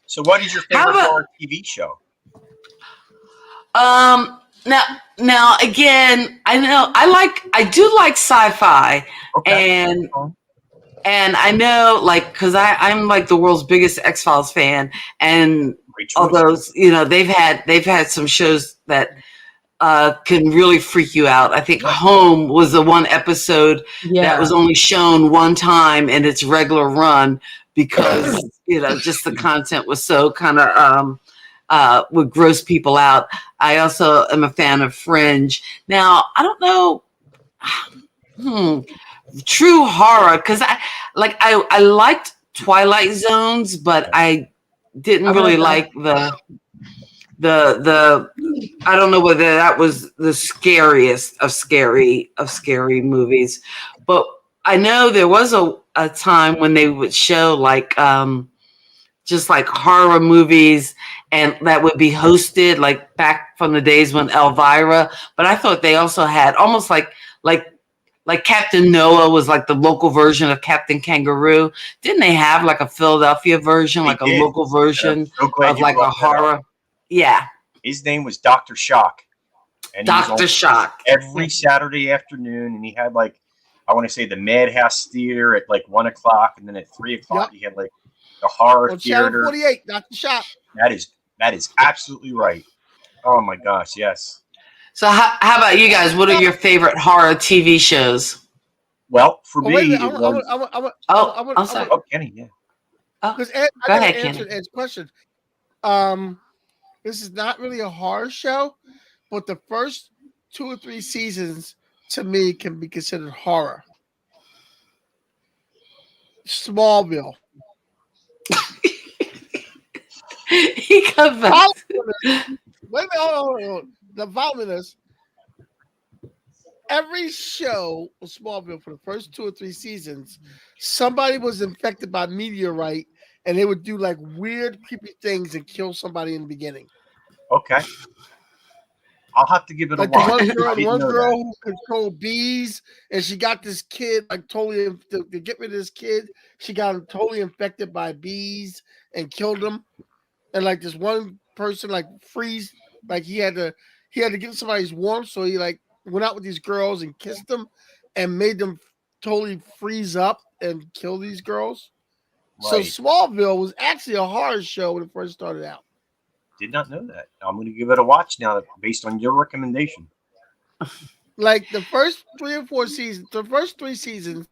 So what is your favorite horror TV show? Now again, I do like sci-fi, and I know, like, because I'm like the world's biggest X-Files fan, and all those, they've had some shows that can really freak you out. I think Home was the one episode that was only shown one time in its regular run because just the content was so kind of would gross people out. I also am a fan of Fringe. Now I don't know true horror, because I liked Twilight Zones, but I didn't really like the I don't know whether that was the scariest of scary movies, but I know there was a time when they would show like just like horror movies, and that would be hosted like back from the days when Elvira, but I thought they also had almost like Captain Noah was like the local version of Captain Kangaroo. Didn't they have like a Philadelphia version, like a local version of like a horror? Yeah. His name was Dr. Shock. And Dr. Shock. Every Saturday afternoon, and he had like, I want to say the Madhouse Theater at like 1 o'clock, and then at 3 o'clock he had like the horror theater. Channel 48, Dr. Shock. That is absolutely right. Oh my gosh, yes. So how about you guys? What are your favorite horror TV shows? Well, for me, I'm sorry. Oh, Kenny, yeah. Because Go ahead, Kenny. Ed's question. This is not really a horror show, but the first 2 or 3 seasons to me can be considered horror. Smallville. He comes back. Wait a minute, hold on. The Vomitus. Every show of Smallville for the first 2 or 3 seasons, somebody was infected by meteorite, and they would do like weird, creepy things and kill somebody in the beginning. Okay. I'll have to give it a watch. One girl who controlled bees, and she got this kid like totally to get rid of this kid. She got him totally infected by bees and killed him. And like this one person like freeze, like he had to get somebody's warmth, so he like went out with these girls and kissed them and made them totally freeze up and kill these girls. Right. So Smallville was actually a horror show when it first started out. Did not know that. I'm going to give it a watch now based on your recommendation. Like the first 3 or 4 seasons, the first 3 seasons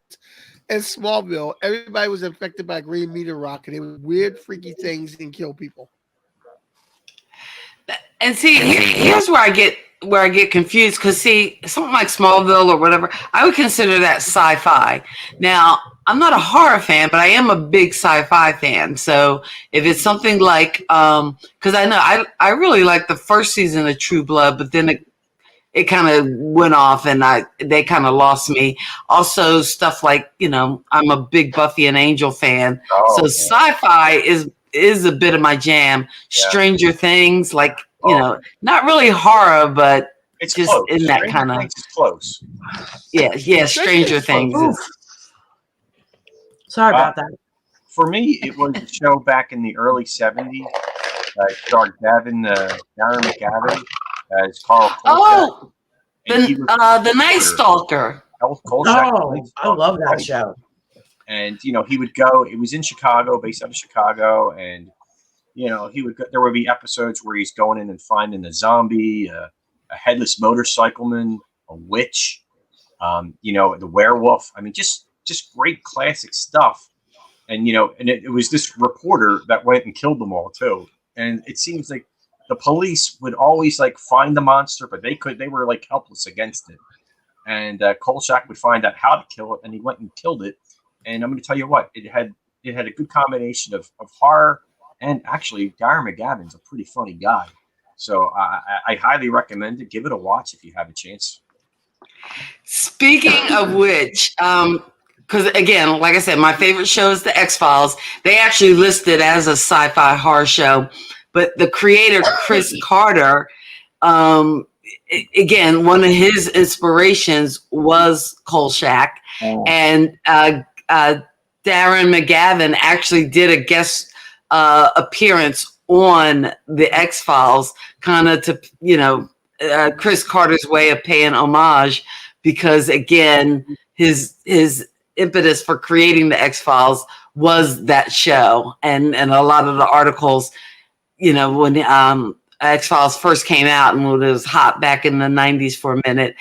in Smallville, everybody was infected by green meteorite, and they were weird, freaky things and kill people. And see, here's where I get confused, because see, something like Smallville or whatever, I would consider that sci-fi. Now, I'm not a horror fan, but I am a big sci-fi fan. So if it's something like, because I know I really like the first season of True Blood, but then it kind of went off, and they kind of lost me. Also, stuff like, I'm a big Buffy and Angel fan, so sci-fi is a bit of my jam. Stranger Things, like not really horror, but It's just close. in that Stranger kind of Things is close. yeah. Stranger Things Oof. is. Sorry about that. For me, it was a show back in the early '70s. It starred Darren McGavin as Carl Kolchak. Oh, And he was the Night Stalker. Kolchak, the Oh, Night I Stalker, love that right? show. And he would go. It was in Chicago, based out of Chicago, and he would. There would be episodes where he's going in and finding a zombie, a headless motorcycleman, a witch, the werewolf. I mean, just great classic stuff. And and it was this reporter that went and killed them all too. And it seems like the police would always like find the monster, but they were like helpless against it. And Kolchak would find out how to kill it, and he went and killed it. And I'm going to tell you what, it had a good combination of horror, and actually Darren McGavin's a pretty funny guy. So I highly recommend it. Give it a watch if you have a chance. Speaking of which, because again, like I said, my favorite show is The X-Files. They actually listed as a sci-fi horror show, but the creator, Chris Carter, again, one of his inspirations was Kolchak, and Darren McGavin actually did a guest appearance on The X-Files, kind of to, Chris Carter's way of paying homage, because again, his impetus for creating The X-Files was that show. And a lot of the articles, when X-Files first came out and when it was hot back in the 90s for a minute,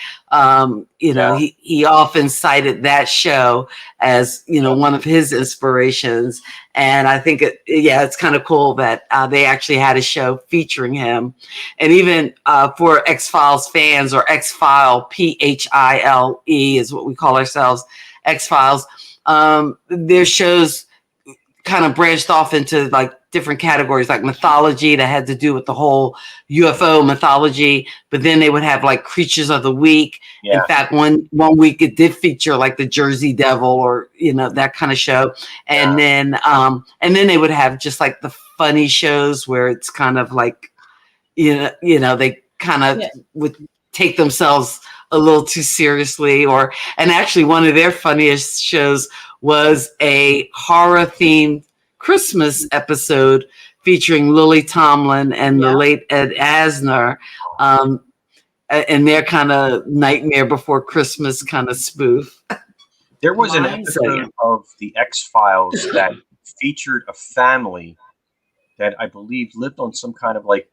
he often cited that show as, one of his inspirations. And I think it's kind of cool that they actually had a show featuring him. And even for X-Files fans, or X-File, Phile is what we call ourselves, X-Files, their shows kind of branched off into like different categories, like mythology that had to do with the whole UFO mythology, but then they would have like creatures of the week. In fact, one week it did feature like the Jersey Devil, or that kind of show, and then they would have just like the funny shows where it's kind of like they kind of would take themselves a little too seriously, and actually one of their funniest shows was a horror themed Christmas episode featuring Lily Tomlin and the late Ed Asner, and their kind of Nightmare Before Christmas kind of spoof. There was an episode of The X-Files that featured a family that I believe lived on some kind of like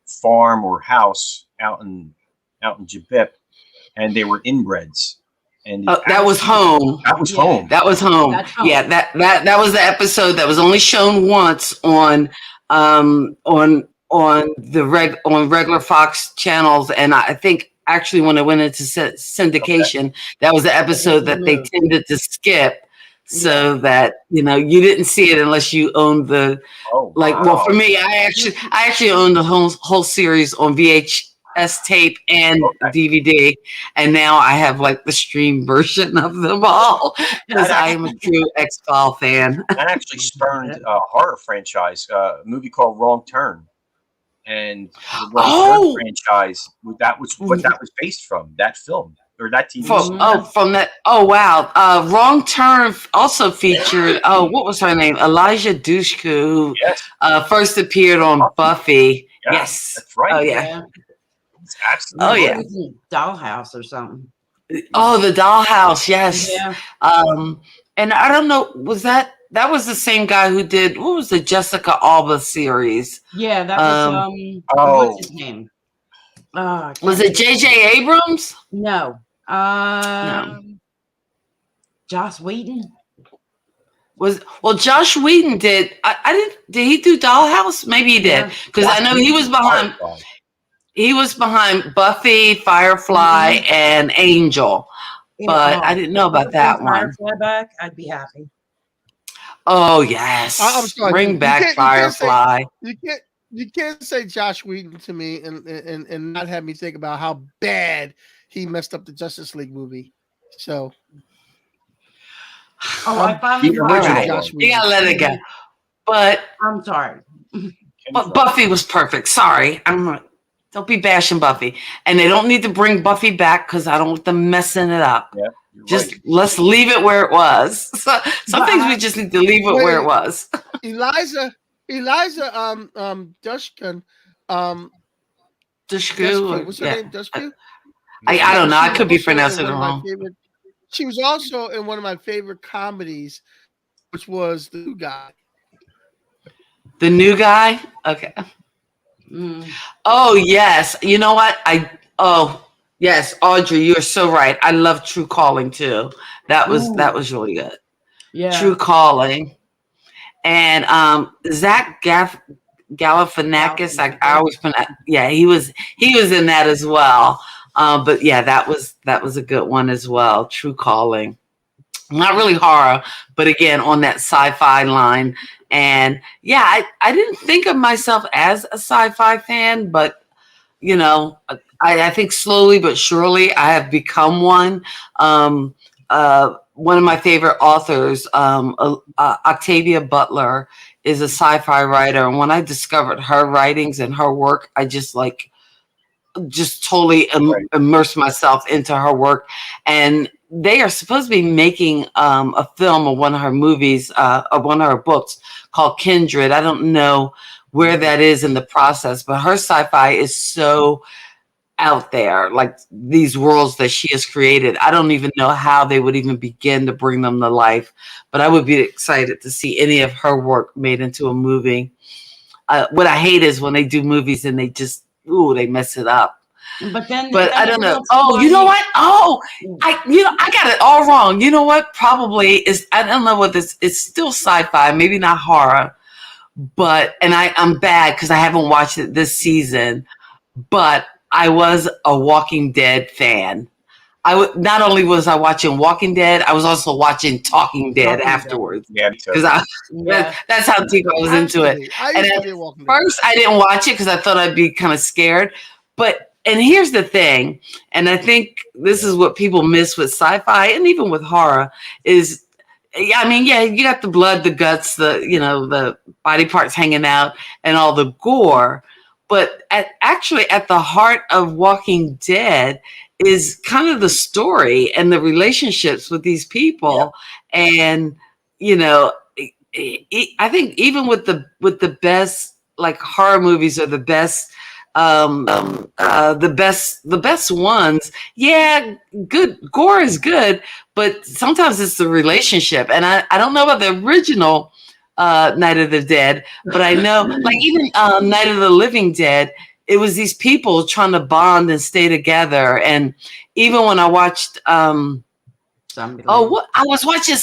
farm or house out in Jabip, and they were inbreds. And that was Home. That was Home. That was Home. Yeah, that was the episode that was only shown once on regular Fox channels, and I think actually when it went into syndication, that was the episode that they tended to skip, so that you didn't see it unless you owned the Well, for me, I actually owned the whole series on VHS tape and DVD, and now I have like the stream version of them all, because I am a true X-File fan. That actually spurned a horror franchise, a movie called Wrong Turn, and the Wrong Turn franchise. That was what that was based from. That film or that TV. From that. Oh wow! Wrong Turn also featured. What was her name? Elijah Dushku, who first appeared on Buffy. Yes, that's right. Oh yeah. Absolutely. Oh yeah, Dollhouse or something. Oh, the Dollhouse, yes. Yeah. And I don't know, that was the same guy who did, what was the Jessica Alba series? Yeah, that was what's his name? Was it J.J. Abrams? No. No. Joss Whedon. Josh Whedon did. Did he do Dollhouse? Maybe he did, because I know he was behind. He was behind Buffy, Firefly, and Angel, but I didn't know about that one. Firefly back, I'd be happy. Oh yes, I'm sorry. Bring back Firefly. You can't say Josh Whedon to me and not have me think about how bad he messed up the Justice League movie. So, I finally the original Josh Whedon. You gotta let it go. But I'm sorry. But Buffy was perfect. Sorry, don't be bashing Buffy. And they don't need to bring Buffy back because I don't want them messing it up. Yeah, just let's leave it where it was. Some things we just need to leave it where it was. Eliza, Dushku. Dushku. What's her name? Dushku? I don't know. I could be pronouncing it wrong. She was also in one of my favorite comedies, which was The New Guy. The New Guy? Okay. Oh, yes. You know what? Yes, Audrey, you're so right. I love True Calling too. That was really good. Yeah. True Calling. And Zach Galifianakis, I always pronounce. Yeah, he was in that as well. But yeah, that was a good one as well. True Calling. Not really horror, but again on that sci-fi line. And yeah, I didn't think of myself as a sci-fi fan, but you know, I think slowly but surely I have become one. One of my favorite authors, Octavia Butler, is a sci-fi writer, and when I discovered her writings and her work, I just totally immersed myself into her work. And they are supposed to be making a film of one of her movies, of one of her books called Kindred. I don't know where that is in the process, but her sci-fi is so out there, like these worlds that she has created. I don't even know how they would even begin to bring them to life, but I would be excited to see any of her work made into a movie. What I hate is when they do movies and they just, they mess it up. But I don't know. Oh, you know what? Oh, I got it all wrong. You know what? Probably is, I don't know what this, it's still sci-fi, maybe not horror, but, and I'm bad because I haven't watched it this season, but I was a Walking Dead fan. Not only was I watching Walking Dead, I was also watching Talking Dead afterwards. Yeah, because that's how deep I was into it. And at first, I didn't watch it because I thought I'd be kind of scared. And here's the thing, and I think this is what people miss with sci-fi and even with horror is, I mean, yeah, you got the blood, the guts, the body parts hanging out, and all the gore. But actually, at the heart of Walking Dead is kind of the story and the relationships with these people. Yeah. And, I think even with the best, like, horror movies are the best, the best ones. Yeah, good gore is good, but sometimes it's the relationship. And I don't know about the original Night of the Dead, but I know, like, even Night of the Living Dead, it was these people trying to bond and stay together. And even when I watched I was watching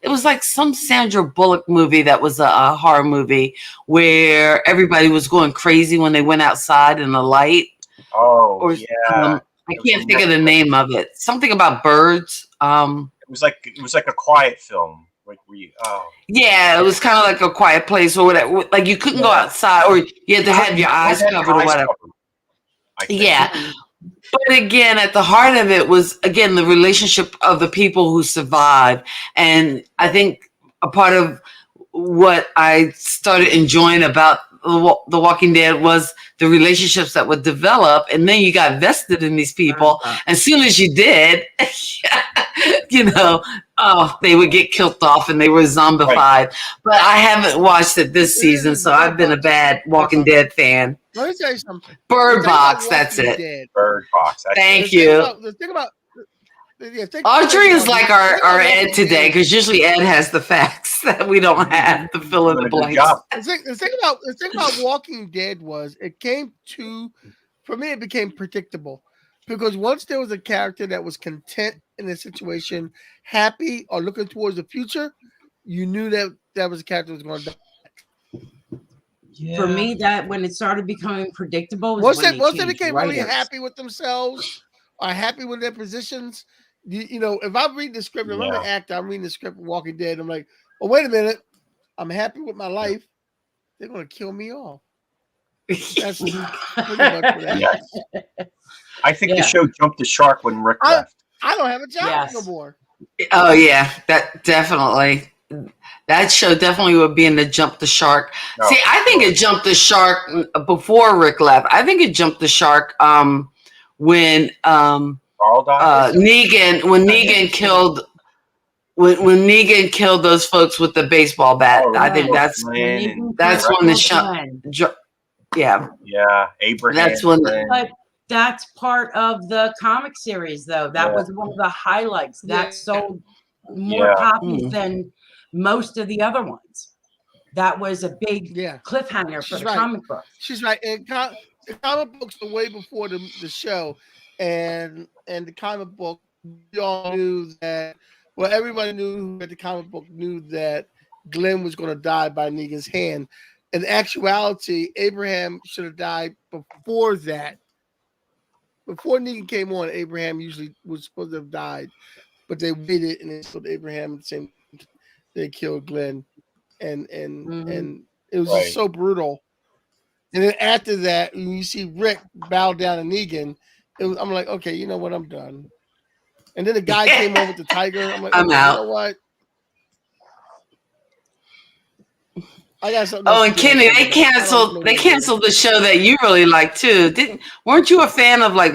it was like some Sandra Bullock movie that was a horror movie where everybody was going crazy when they went outside in the light. I can't think of the name of it. Something about birds. It was like a quiet film. Yeah, it was kind of like A Quiet Place or whatever. Like you couldn't go outside, or you had to have your eyes covered or whatever. Yeah. But again, at the heart of it was, again, the relationship of the people who survived. And I think a part of what I started enjoying about The Walking Dead was the relationships that would develop. And then you got vested in these people. As soon as you did, they would get killed off and they were zombified. Right. But I haven't watched it this season, so I've been a bad Walking Dead fan. Let me tell you something. Bird Box, that's it. Dead. Bird Box. Thank you. The thing about Audrey is like our Ed today, because usually Ed has the facts that we don't have to fill in the blanks. The thing about Walking Dead was it became predictable, because once there was a character that was content in a situation, happy or looking towards the future, you knew that was a character that was going to die. Yeah. For me, that when it started becoming predictable, once they became really happy with themselves or happy with their positions, if I read the script, if I'm an actor, I'm reading the script of Walking Dead, I'm like, oh, wait a minute, I'm happy with my life. They're going to kill me off. That's pretty much what that. Yes. I think the show jumped the shark when Rick left. I don't have a job no more. Oh yeah, that definitely. That show definitely would be in the Jump the Shark. No. See, I think it jumped the shark before Rick left. I think it jumped the shark when Carl died. Negan killed when Negan killed those folks with the baseball bat. Oh, I think right. that's Glenn and- that's right. when the show. Yeah, Yeah, Abraham. that's when. But that's part of the comic series, though. That Yeah. was one of the highlights. That Yeah. sold more Yeah. copies than most of the other ones. That was a big Yeah. cliffhanger for She's the right. comic book. She's right. And the comic books were way before the show, and the comic book, we all knew that. Well, everybody knew who read the comic book knew that Glenn was going to die by Negan's hand. In actuality, Abraham should have died before that. Before Negan came on, Abraham usually was supposed to have died, but they waited and they killed Abraham. They killed Glenn, and it was Right. just so brutal. And then after that, when you see Rick bow down to Negan, I'm like, okay, you know what? I'm done. And then the guy came on with the tiger. I'm like, I'm okay, out. You know what? I got something. Oh, else and to do. Kenny, I they don't know canceled what to do. the show that you really liked too. Weren't you a fan of like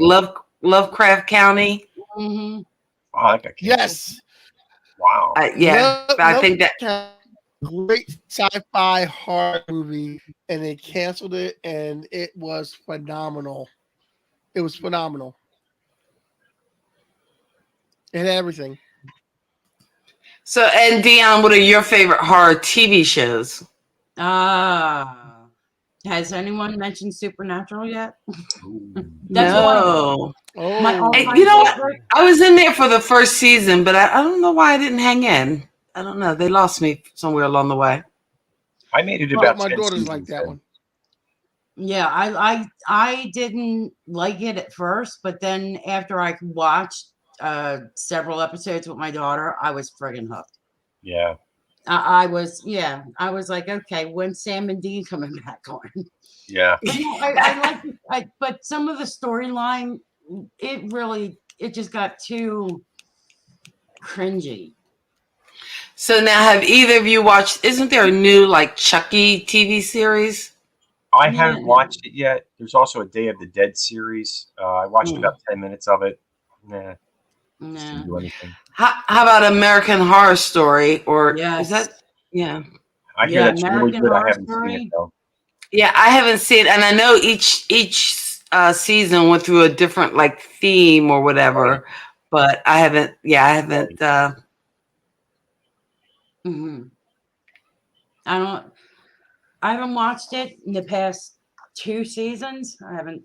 Lovecraft County? Mm-hmm. Oh, that got canceled. Yes. Wow. Yeah, I think that. Great sci-fi horror movie, and they canceled it, and it was phenomenal. It was phenomenal. It had everything. So, and Dyonne, what are your favorite horror TV shows? Has anyone mentioned Supernatural yet? Ooh. That's No. Oh, Hey, you know what? I was in there for the first season, but I don't know why I didn't hang in. I don't know. They lost me somewhere along the way. I made it Well, about my 10 daughters like seasons that in. one. Yeah, I didn't like it at first, but then after I watched several episodes with my daughter, I was friggin' hooked. Yeah. I was like, okay, when's Sam and Dean coming back on? Yeah. But no, I like it. But some of the storyline, it just got too cringy. So now, have either of you watched? Isn't there a new like Chucky TV series? I haven't watched it yet. There's also a Day of the Dead series. I watched about 10 minutes of it. Nah. Didn't do anything. How about American Horror Story? Or Yes. is that? Yeah. I hear that's American really good. I Horror haven't Story. seen it though. Yeah, I haven't seen, and I know each season went through a different like theme or whatever, Right. but I haven't. Yeah, I haven't. Mm-hmm. I haven't watched it in the past 2 seasons. I haven't.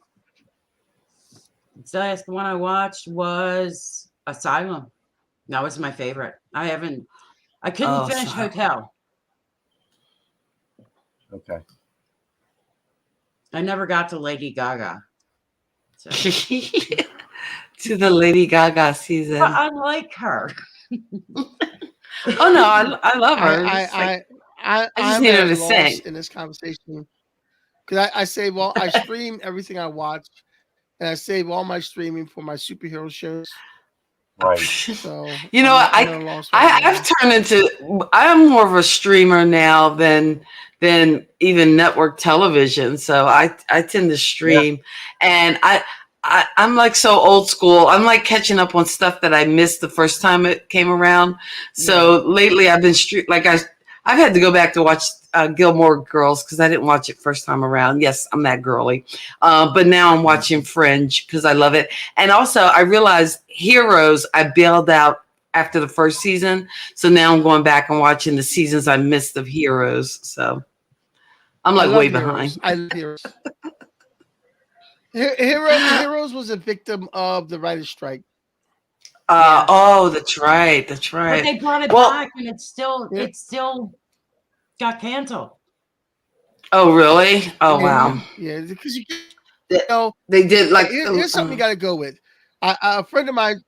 The last one I watched was Asylum. That was my favorite. I couldn't finish Asylum. Hotel. Okay. I never got to Lady Gaga. So. To the Lady Gaga season. But I like her. Oh no, I love her. I I just I'm need her at to a loss sing. in this conversation because I say, well, I stream everything I watch, and I save all my streaming for my superhero shows. Right. So You know what? I'm at a loss right now. I've turned into. I'm more of a streamer now than even network television. So I tend to stream, and I'm like so old school. I'm like catching up on stuff that I missed the first time it came around. So lately I've been I've had to go back to watch Gilmore Girls because I didn't watch it first time around. Yes, I'm that girly. But now I'm watching Fringe because I love it. And also I realized Heroes I bailed out after the first season. So now I'm going back and watching the seasons I missed of Heroes. So I'm like way behind. I love Heroes. Heroes was a victim of the writer's strike. Oh, that's right. That's right. But they brought it back, and it still got canceled. Oh, really? Oh, wow. Yeah, because they did like. Here's something you got to go with. A friend of mine,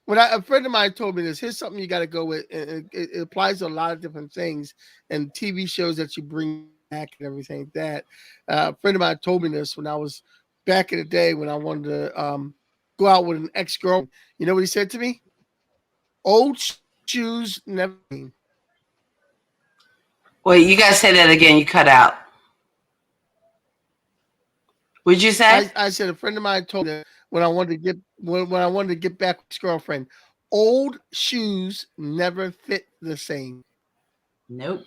a friend of mine told me this. Here's something you got to go with. It applies to a lot of different things and TV shows that you bring back and everything like that. A friend of mine told me this when I was back in the day when I wanted to go out with an ex-girl. You know what he said to me? Old shoes never clean. Wait, you guys say that again. You cut out. What'd you say? I said a friend of mine told me when I wanted to get back with his girlfriend, old shoes never fit the same. Nope.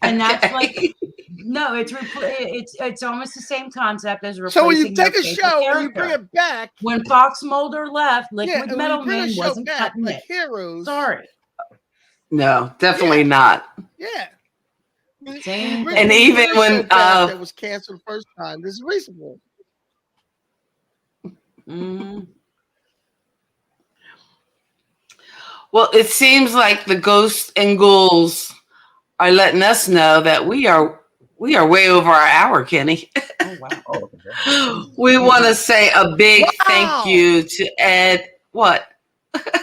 And that's like, no, it's almost the same concept as replacing. So when you take your a favorite show and you character. bring it back, When Fox Mulder left, Liquid and Metal when you bring Man a show wasn't back, cutting like it. Heroes. Sorry. No, definitely not. Yeah. Same And even when that was canceled the first time, this is reasonable. Mhm. Well, it seems like the ghosts and ghouls are letting us know that we are way over our hour, Kenny. Oh wow. Oh, look at that. We want to say a big thank Wow. you to Ed. What?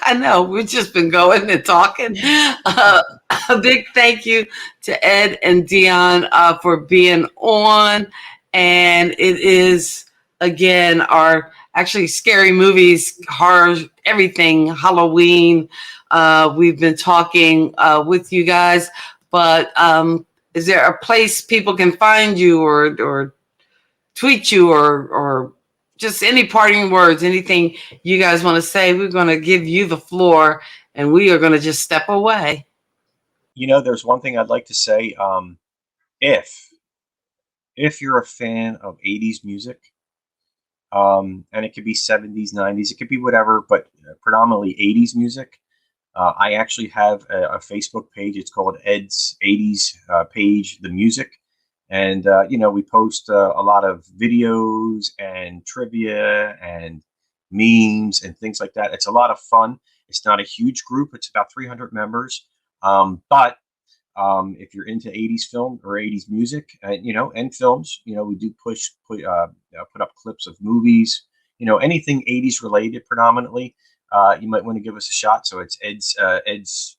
I know, we've just been going and talking. A big thank you to Ed and Dyonne for being on. And it is, again, our actually scary movies, horror, everything, Halloween. We've been talking with you guys. But is there a place people can find you or tweet you or just any parting words, anything you guys want to say? We're going to give you the floor and we are going to just step away. You know, there's one thing I'd like to say. If you're a fan of 80s music, and it could be 70s, 90s, it could be whatever, but predominantly 80s music, I actually have a Facebook page. It's called Ed's 80s page, The Music. And, we post a lot of videos and trivia and memes and things like that. It's a lot of fun. It's not a huge group. It's about 300 members. But if you're into 80s film or 80s music, and films, we do put up clips of movies, anything 80s related predominantly. You might want to give us a shot. So it's Ed's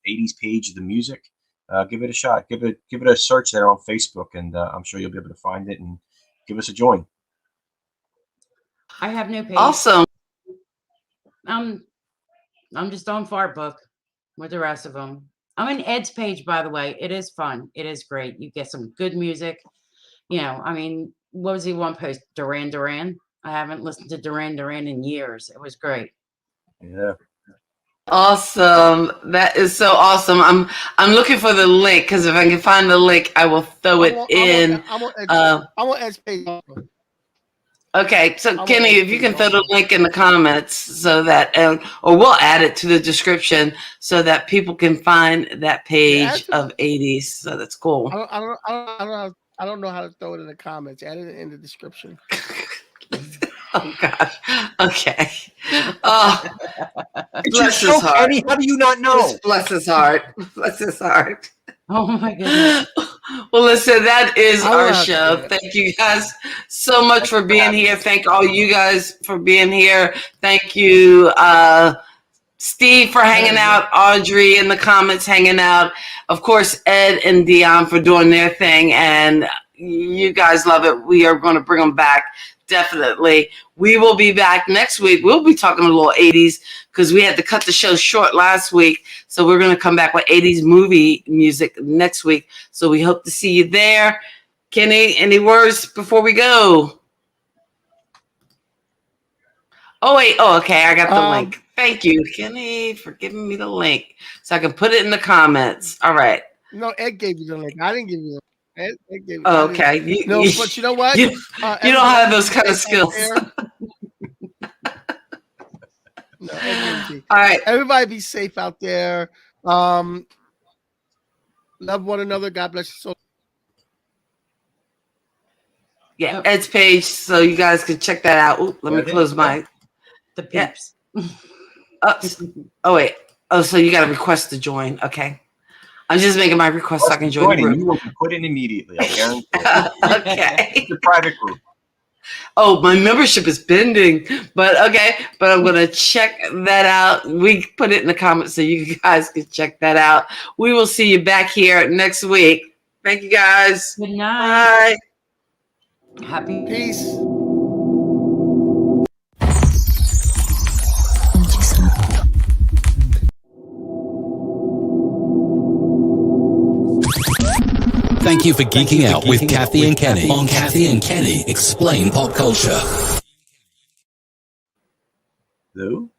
80s page, The Music. Give it a shot. Give it a search there on Facebook, and I'm sure you'll be able to find it and give us a join. I have no page. Awesome. I'm just on Fartbook with the rest of them. I'm in Ed's page, by the way. It is fun. It is great. You get some good music. What was the one post? Duran Duran. I haven't listened to Duran Duran in years. It was great. Yeah. Awesome. That is so awesome. I'm looking for the link because if I can find the link, I will throw it in. I want Ed's page. Okay, so Kenny, if you can throw the link in the comments so that, or we'll add it to the description so that people can find that page of 80s. So that's cool. I don't know how to throw it in the comments. Add it in the description. Oh gosh. Okay. Oh, bless his heart. Eddie, how do you not know? Bless his heart. Bless his heart. Oh my goodness. Well, listen, that is our show. Thank you guys so much for being here. Thank all you guys for being here. Thank you, Steve, for hanging out. Audrey in the comments hanging out. Of course, Ed and Dyonne for doing their thing. And you guys love it. We are going to bring them back. Definitely. We will be back next week. We'll be talking a little 80s because we had to cut the show short last week. So we're going to come back with 80s movie music next week. So we hope to see you there. Kenny, any words before we go? Oh, wait. Oh, okay. I got the link. Thank you, Kenny, for giving me the link so I can put it in the comments. All right. No, Ed gave you the link. I didn't give you the link. Oh, okay. But you know what? You don't have those kind of skills. No, all right. Everybody be safe out there. Love one another. God bless you. So yeah, Ed's page, so you guys can check that out. Ooh, let me close my the peeps. Oh wait. Oh, so you got to request to join. Okay. I'm just making my request so I can join the group. You will be put in immediately. I guarantee. Okay. It's a private group. Oh, my membership is pending, but okay. But I'm gonna check that out. We put it in the comments so you guys can check that out. We will see you back here next week. Thank you, guys. Good night. Bye. Happy peace. Thank you for geeking out with Kathy and Kenny on Kathy and Kenny Explain Pop Culture. Lou?